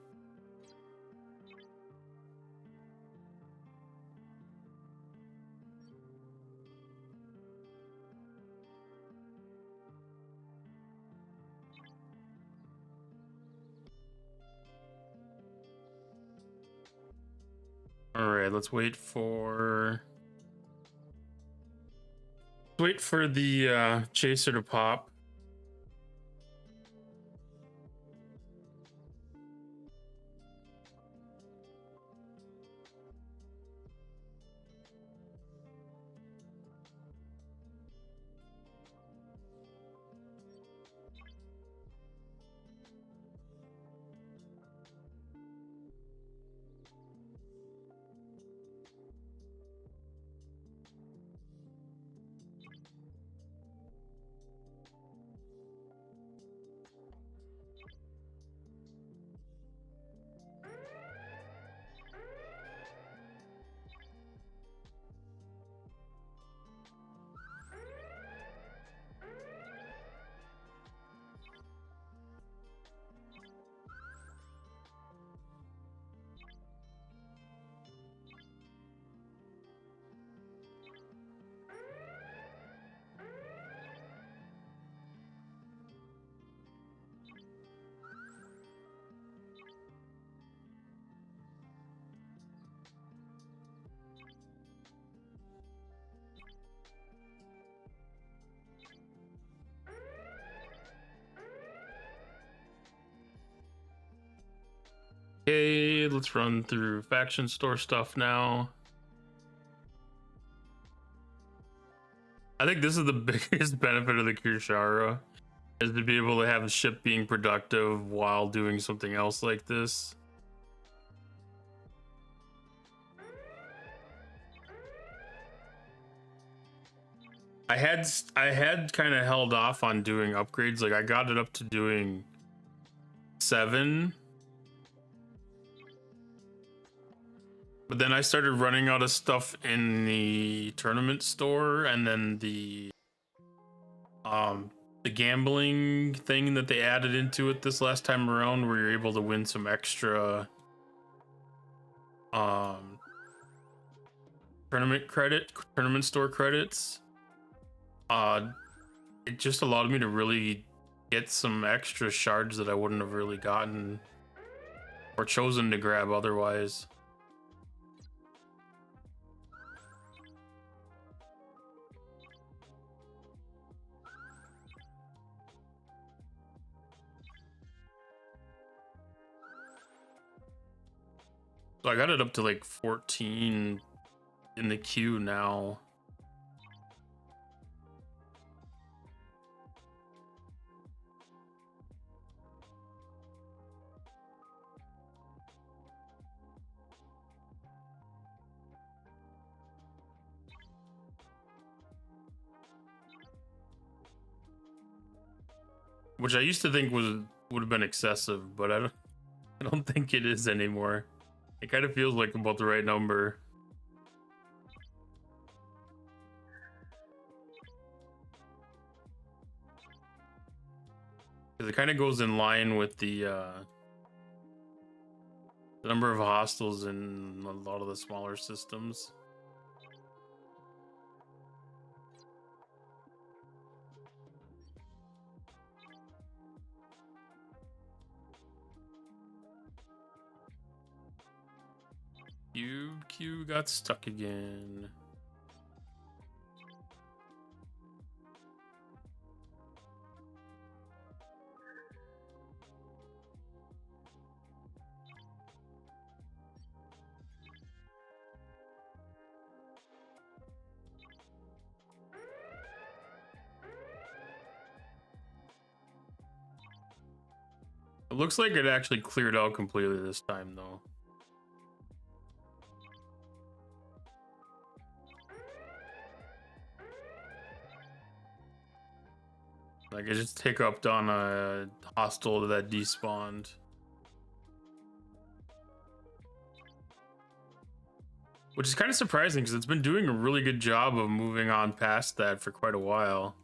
Speaker 1: All right, let's wait for the chaser to pop. Okay, let's run through faction store stuff now. I think this is the biggest benefit of the Kirshara, is to be able to have the ship being productive while doing something else like this. I had kind of held off on doing upgrades. Like I got it up to doing 7, but then I started running out of stuff in the tournament store, and then the gambling thing that they added into it this last time around, where you're able to win some extra tournament store credits. It just allowed me to really get some extra shards that I wouldn't have really gotten or chosen to grab otherwise. So I got it up to like 14 in the queue now. Which I used to think would have been excessive, but I don't think it is anymore. It kind of feels like about the right number. Because it kind of goes in line with the number of hostiles in a lot of the smaller systems. Q got stuck again. It looks like it actually cleared out completely this time, though. Like, it just hiccuped on a hostile that despawned. Which is kind of surprising, because it's been doing a really good job of moving on past that for quite a while.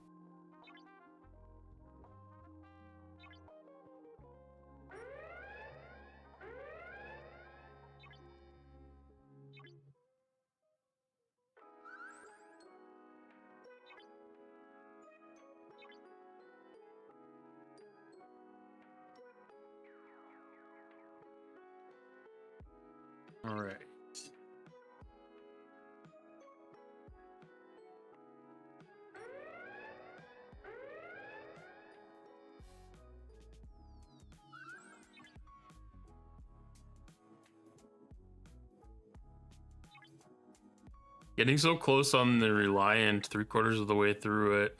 Speaker 1: All right. Getting so close on the Reliant, 3/4 of the way through it.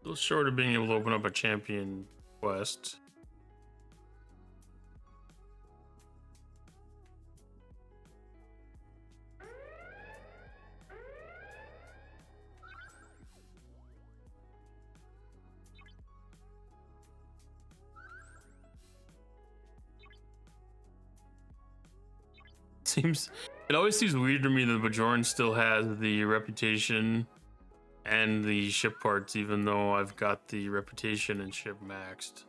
Speaker 1: A little short of being able to open up a champion quest. It always seems weird to me that Bajoran still has the reputation and the ship parts, even though I've got the reputation and ship maxed.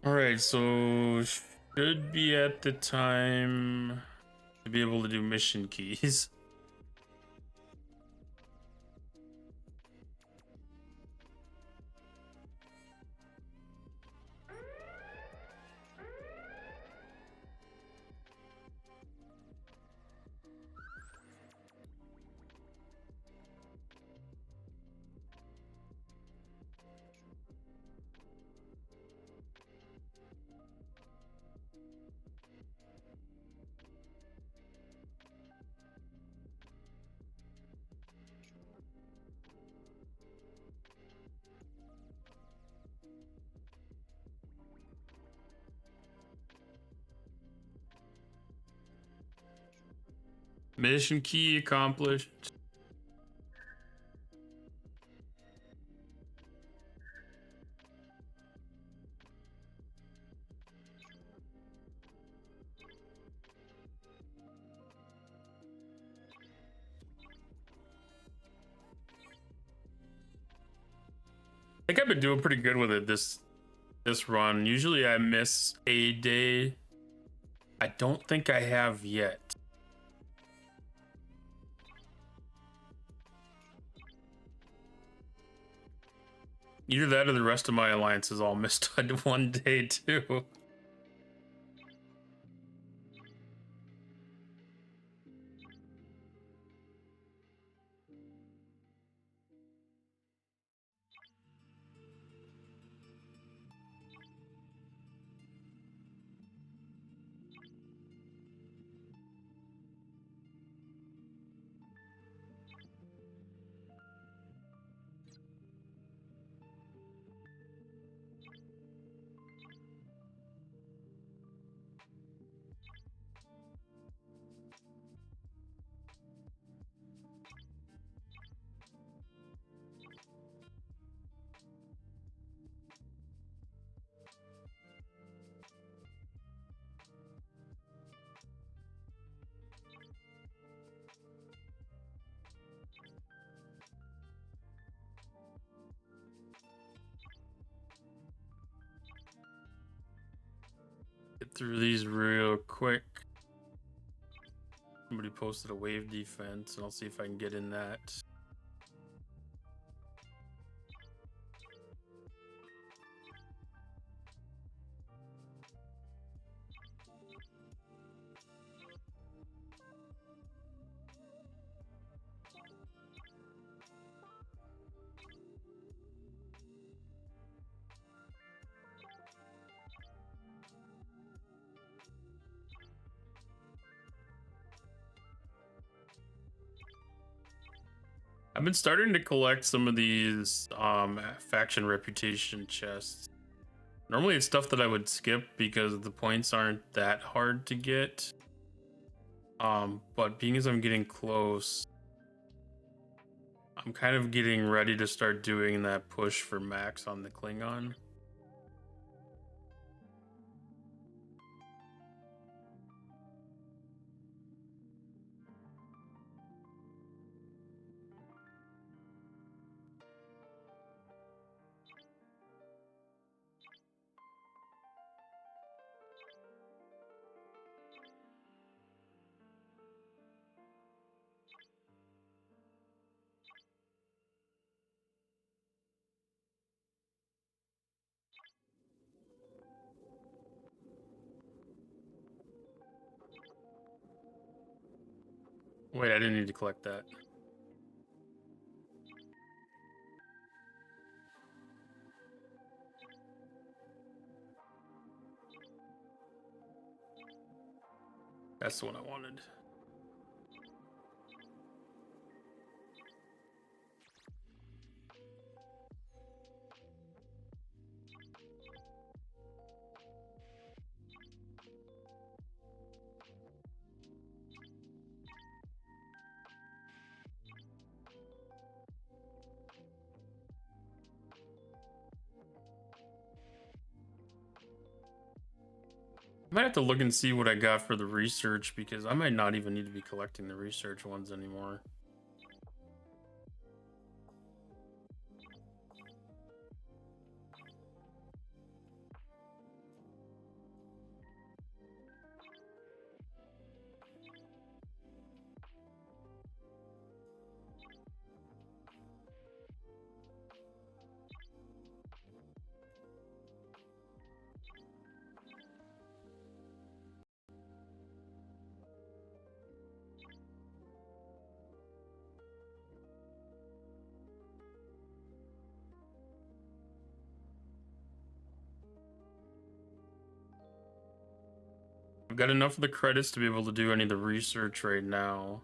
Speaker 1: All right, so should be at the time to be able to do mission keys. Mission key accomplished. I think I've been doing pretty good with it this run. Usually I miss a day. I don't think I have yet. Either that or the rest of my alliances all missed on one day too. Get through these real quick. Somebody posted a wave defense, and I'll see if I can get in that. I've been starting to collect some of these faction reputation chests. Normally it's stuff that I would skip because the points aren't that hard to get. But being as I'm getting close, I'm kind of getting ready to start doing that push for max on the Klingon. Wait, I didn't need to collect that. That's the one I wanted. I might have to look and see what I got for the research, because I might not even need to be collecting the research ones anymore. I've got enough of the credits to be able to do any of the research right now.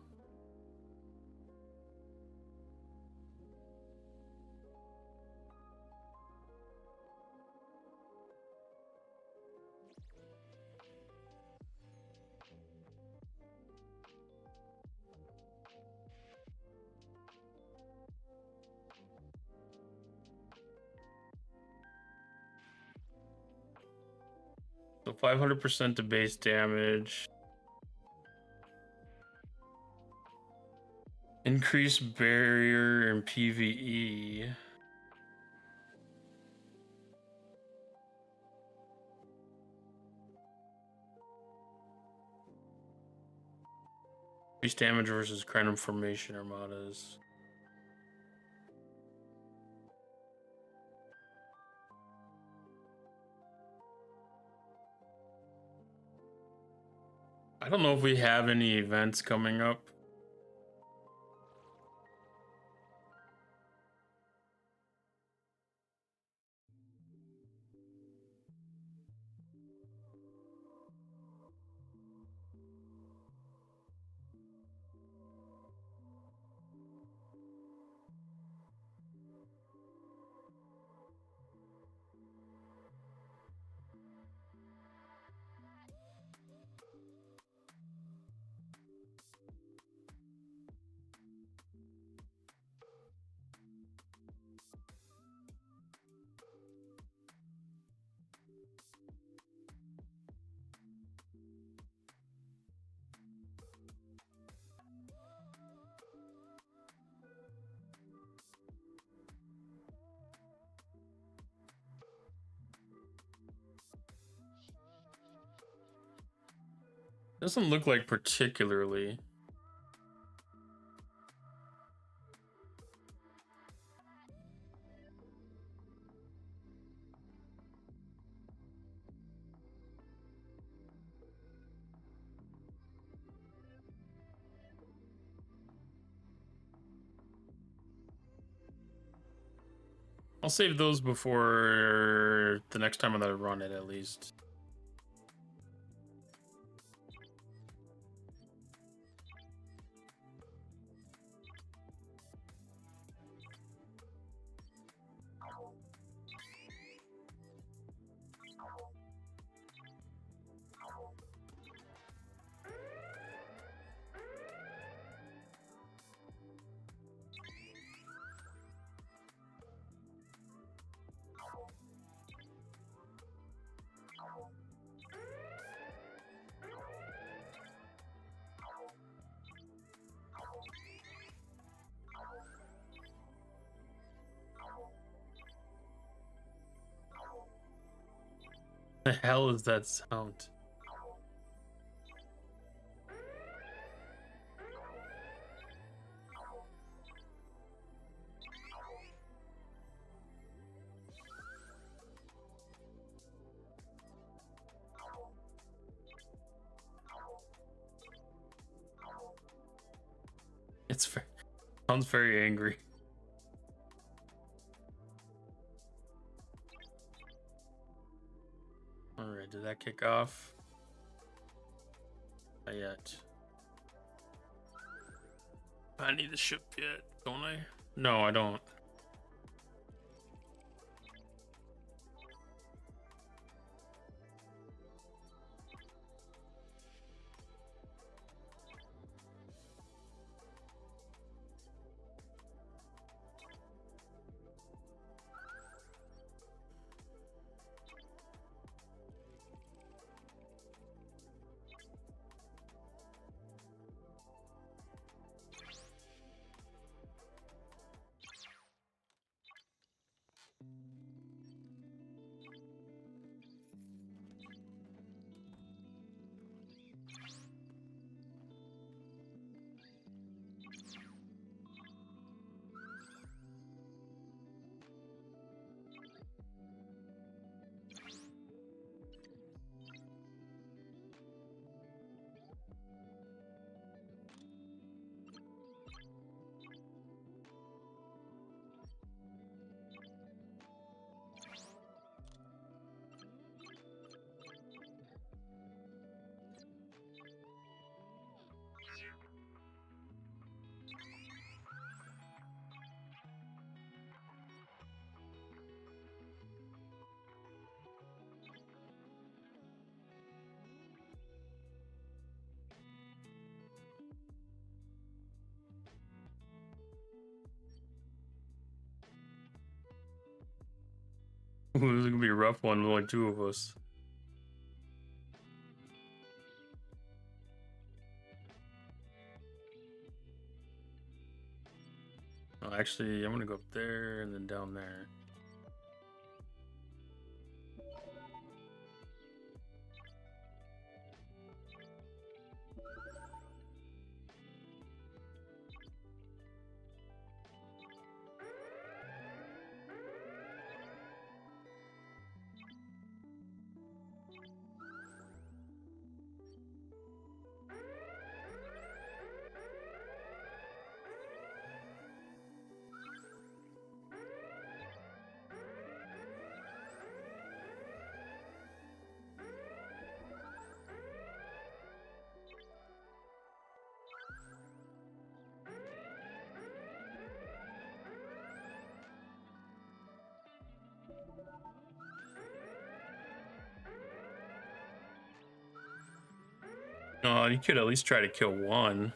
Speaker 1: So 500% to base damage. Increase barrier in PvE. Increase damage versus Cranium Formation Armadas. I don't know if we have any events coming up. Doesn't look like particularly. I'll save those before the next time that I run it, at least. The hell is that sound? Sounds very angry. All right, did that kick off? Not yet. I need the ship yet, don't I? No, I don't. Ooh, this is gonna be a rough one with only two of us. Oh, actually, I'm gonna go up there and then down there. Oh, you could at least try to kill one.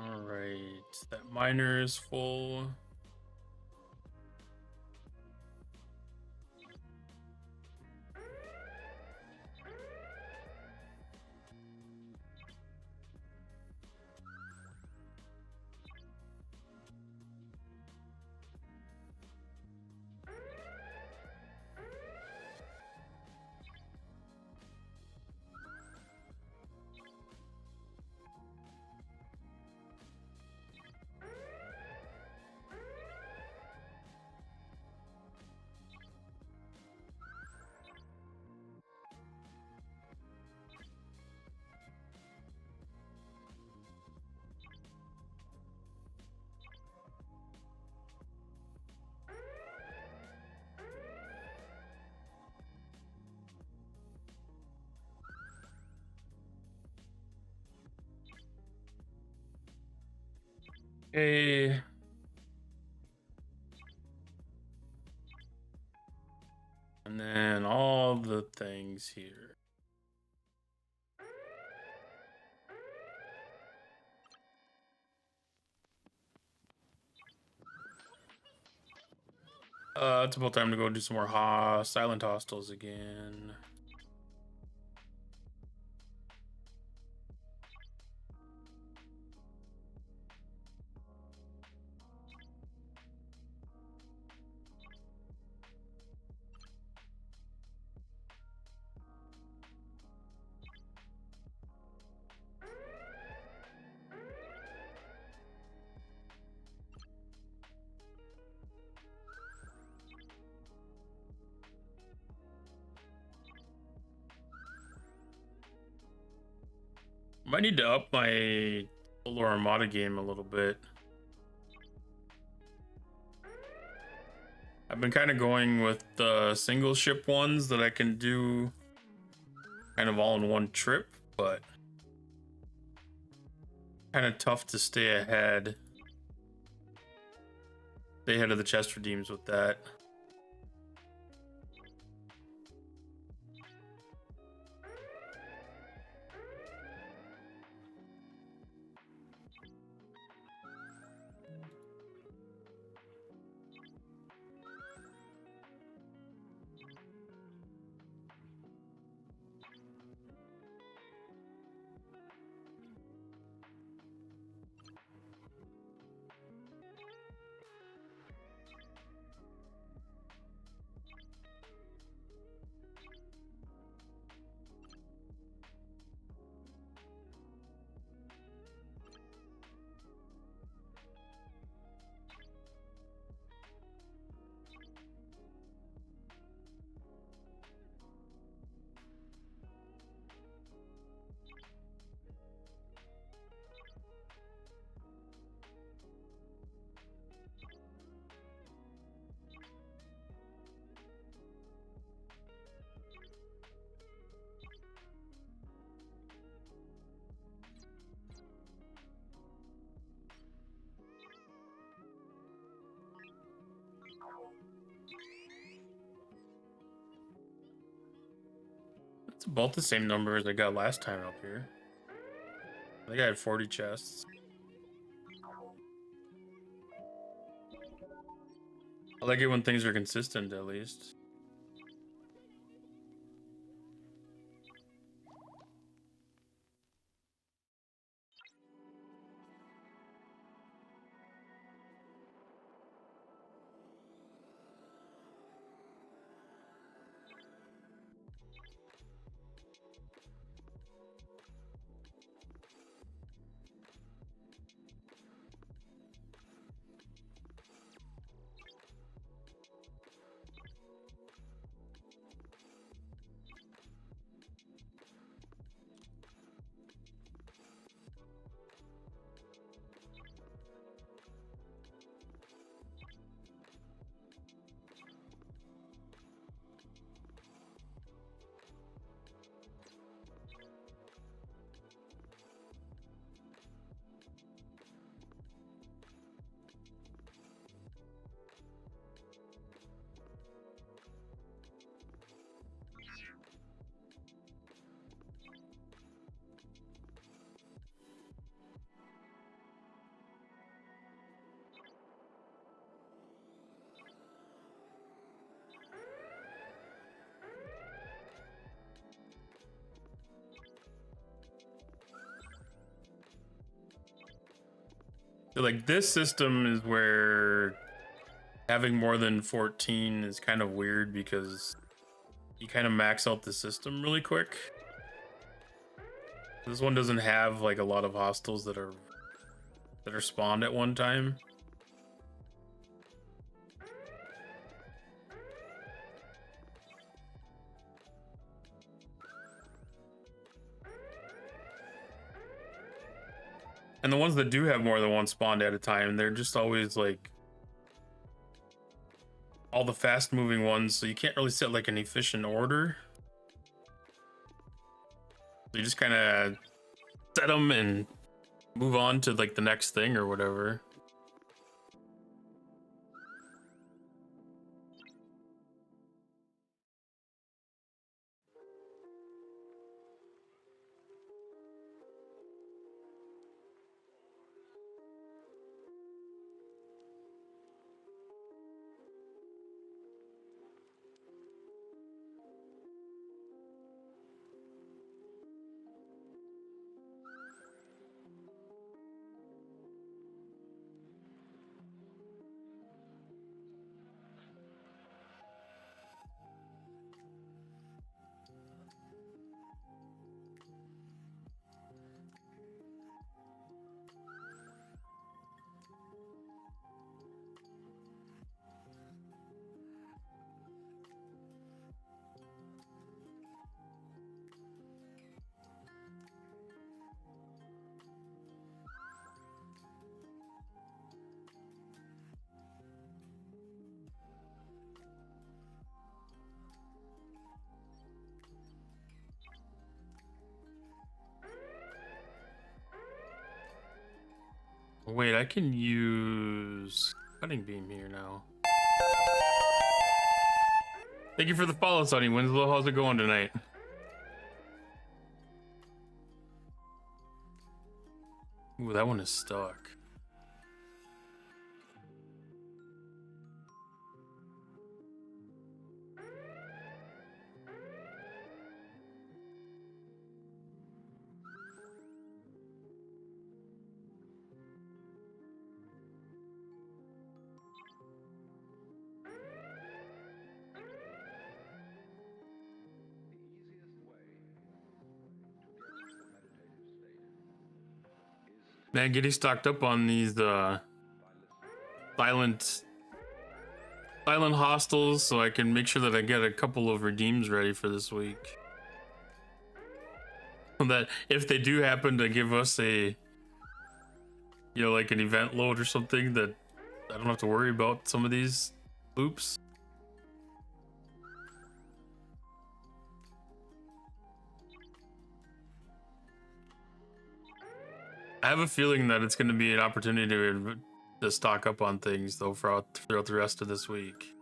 Speaker 1: All right, that miner is full. Okay. And then all the things here. It's about time to go do some more silent hostiles again. Might need to up my Solar Armada game a little bit. I've been kind of going with the single ship ones that I can do kind of all in one trip, but kind of tough to stay ahead of the chest redeems with that. It's about the same number as I got last time up here. I think I had 40 chests. I like it when things are consistent, at least. So like this system is where having more than 14 is kind of weird because you kind of max out the system really quick. This one doesn't have like a lot of hostiles that are spawned at one time. And the ones that do have more than one spawned at a time, they're just always like all the fast moving ones, so you can't really set like an efficient order. So you just kind of set them and move on to like the next thing or whatever. Wait, I can use cutting beam here now. Thank you for the follow, Sonny Winslow. How's it going tonight? Ooh, that one is stuck. Man, getting stocked up on these silent hostiles so I can make sure that I get a couple of redeems ready for this week. That if they do happen to give us a, you know, like an event load or something, that I don't have to worry about some of these loops. I have a feeling that it's going to be an opportunity to stock up on things though throughout the rest of this week.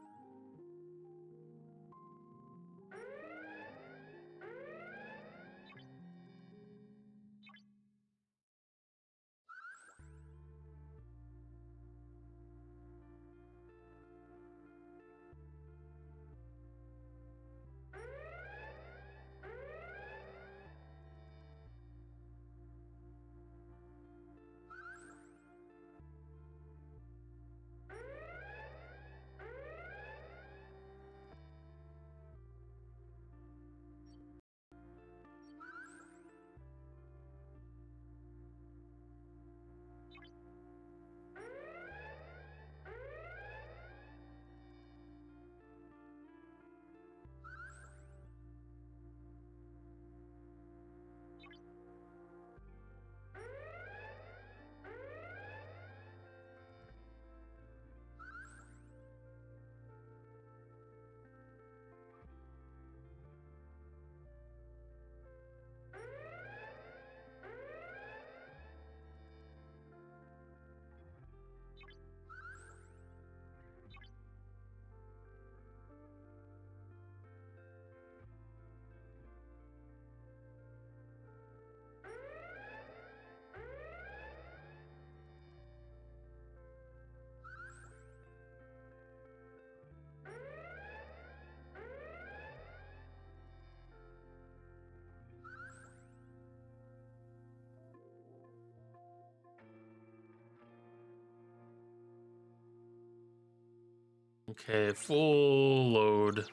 Speaker 1: Okay, full load.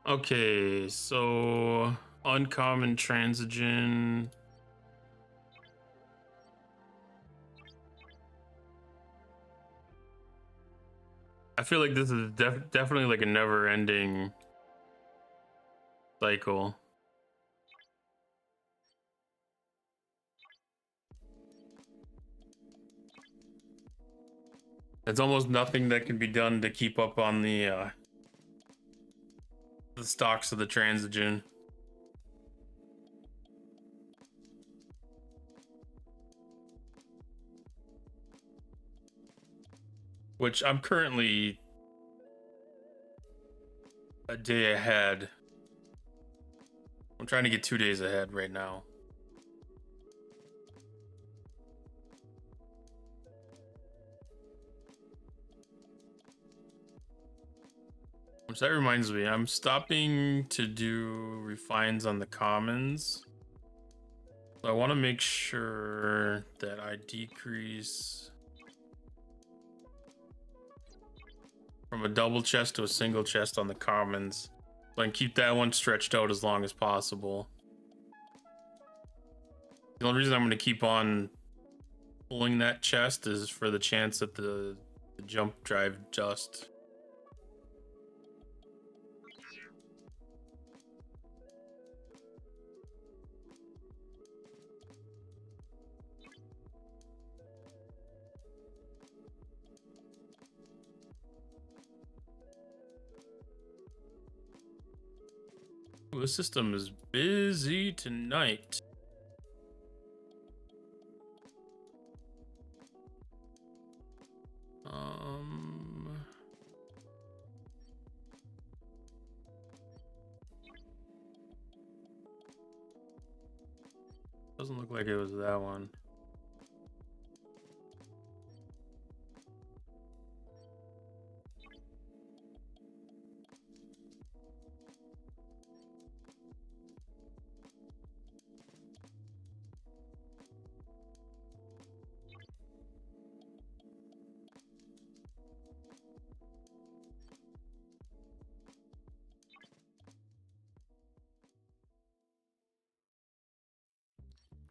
Speaker 1: Okay, so uncommon transigen. I feel like this is definitely like a never-ending cycle. There's almost nothing that can be done to keep up on the stocks of the transigen. Which I'm currently a day ahead. I'm trying to get 2 days ahead right now. Which that reminds me, I'm stopping to do refines on the commons. So I want to make sure that I decrease from a double chest to a single chest on the commons. So I can keep that one stretched out as long as possible. The only reason I'm going to keep on pulling that chest is for the chance that the jump drive just. Ooh, the system is busy tonight. Doesn't look like it was that one.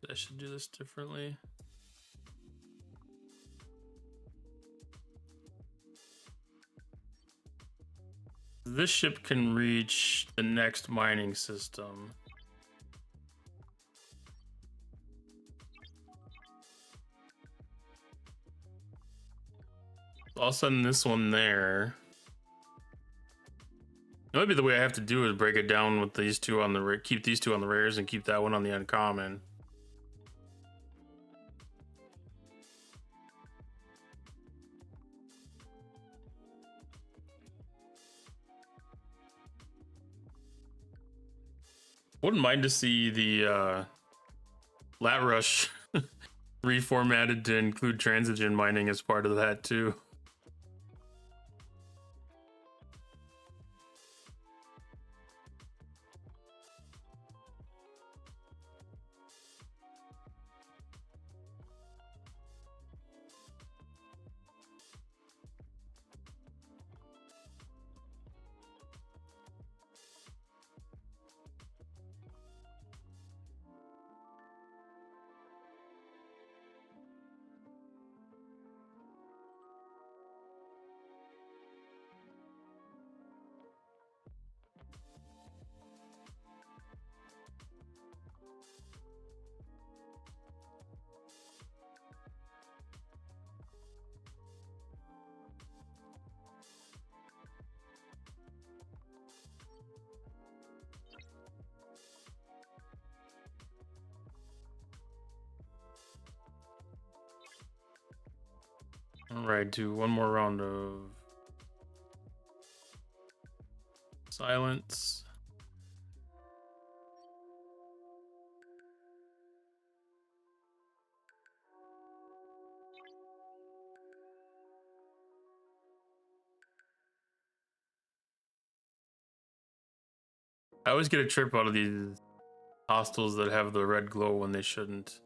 Speaker 1: I should do this differently. This ship can reach the next mining system. I'll send this one there. Maybe the way I have to do it is break it down with these two on the keep these two on the rares and keep that one on the uncommon. Wouldn't mind to see the Lat Rush reformatted to include transigen mining as part of that too. All right, do one more round of silence. I always get a trip out of these hostiles that have the red glow when they shouldn't.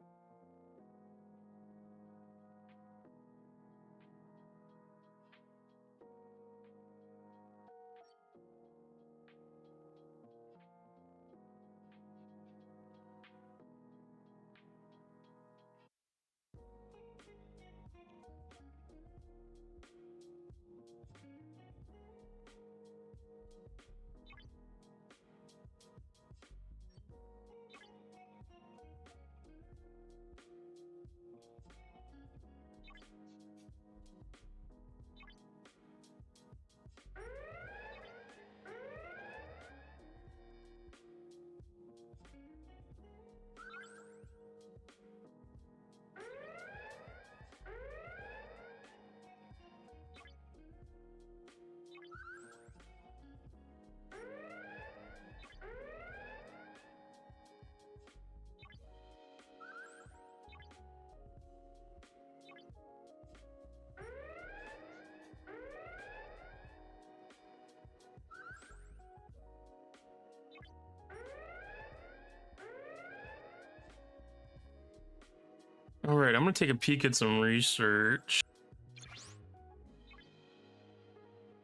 Speaker 1: All right, I'm gonna take a peek at some research.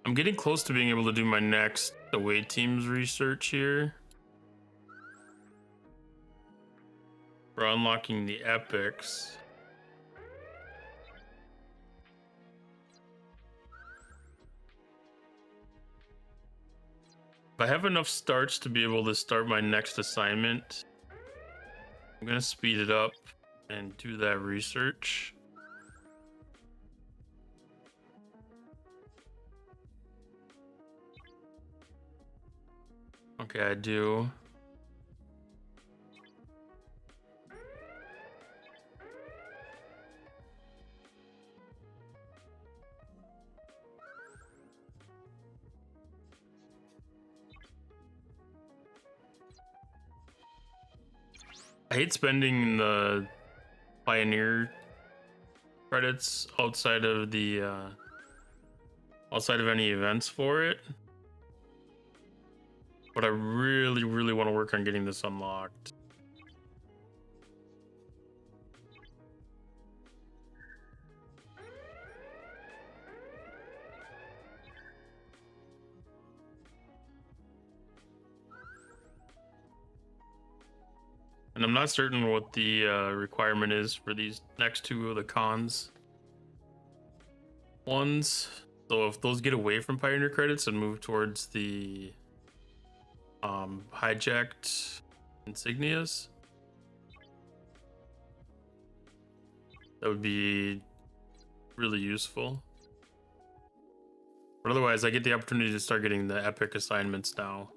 Speaker 1: I'm getting close to being able to do my next away teams research here. For unlocking the epics. If I have enough starts to be able to start my next assignment, I'm gonna speed it up and do that research. Okay, I do. I hate spending the Pioneer credits outside of the outside of any events for it, but I really want to work on getting this unlocked. And I'm not certain what the requirement is for these next two of the cons ones. So if those get away from Pioneer credits and move towards the hijacked insignias, that would be really useful. But otherwise, I get the opportunity to start getting the epic assignments now.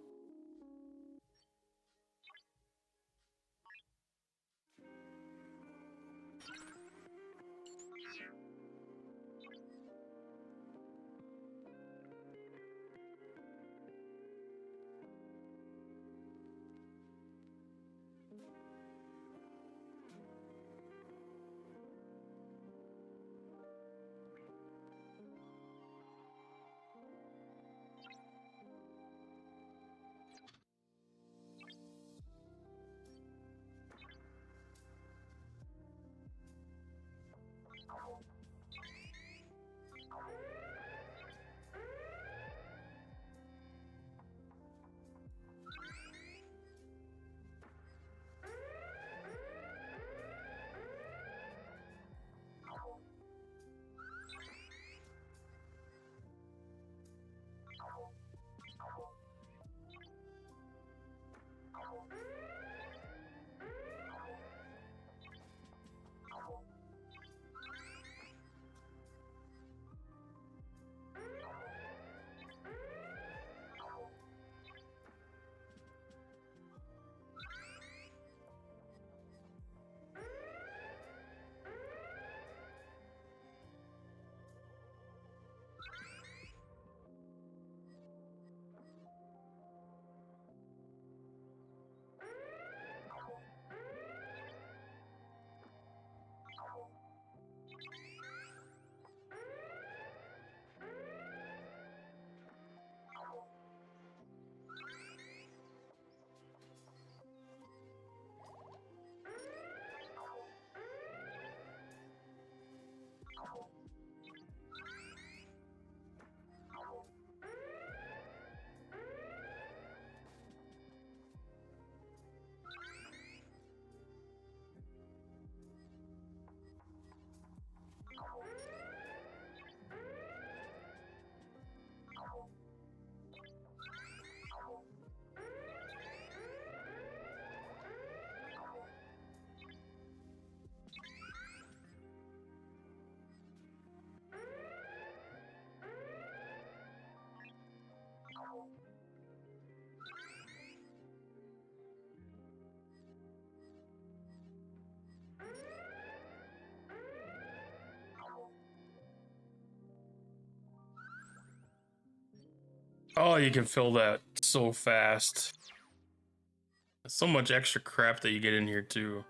Speaker 1: Oh, you can fill that so fast. There's so much extra crap that you get in here too.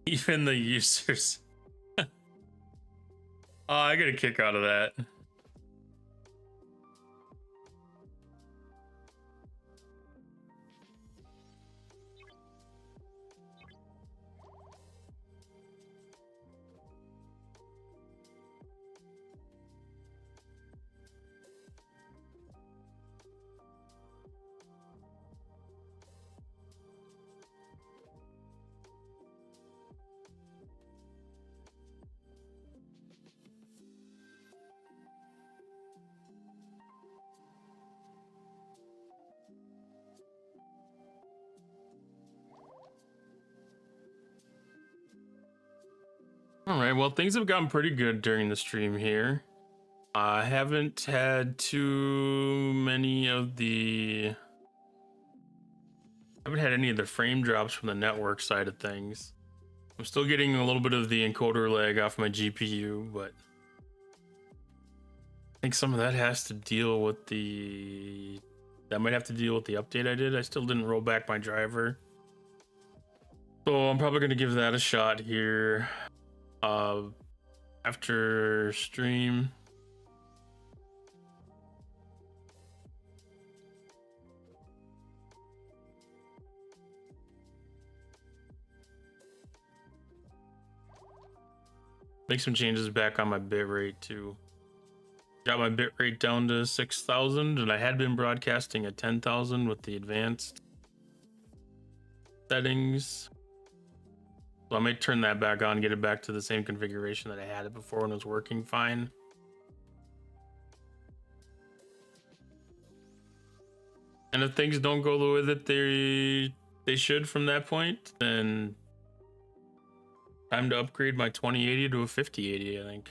Speaker 1: Even the users. Oh, I get a kick out of that. All right, well, things have gotten pretty good during the stream here. I haven't had too many of the. I haven't had any of the frame drops from the network side of things. I'm still getting a little bit of the encoder lag off my GPU, but I think some of that has to deal with the. That might have to deal with the update I did. I still didn't roll back my driver. So I'm probably going to give that a shot here after stream. Make some changes back on my bitrate too. Got my bitrate down to 6,000, and I had been broadcasting at 10,000 with the advanced settings. So I may turn that back on, get it back to the same configuration that I had it before when it was working fine. And if things don't go the way that they should from that point, then time to upgrade my 2080 to a 5080, I think.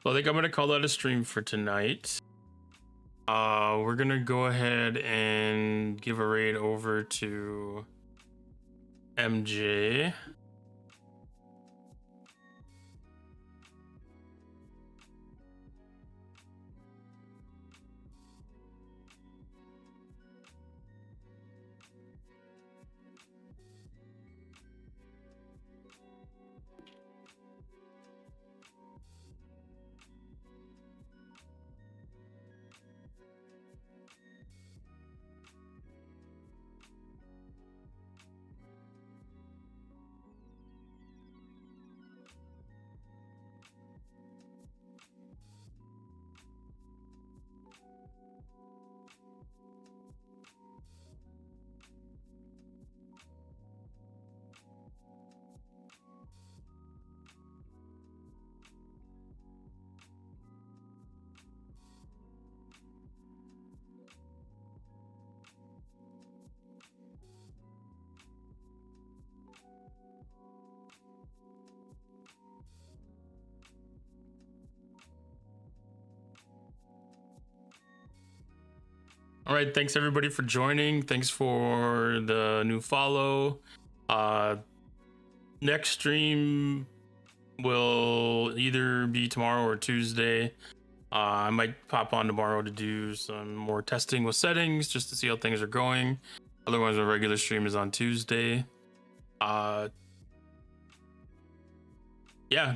Speaker 1: So I think I'm gonna call that a stream for tonight. We're gonna go ahead and give a raid over to MJ. All right, thanks everybody for joining. Thanks for the new follow. Next stream will either be tomorrow or Tuesday. I might pop on tomorrow to do some more testing with settings just to see how things are going. Otherwise, my regular stream is on Tuesday. Yeah,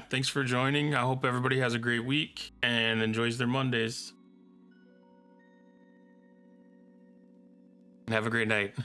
Speaker 1: thanks for joining. I hope everybody has a great week and enjoys their Mondays. Have a great night.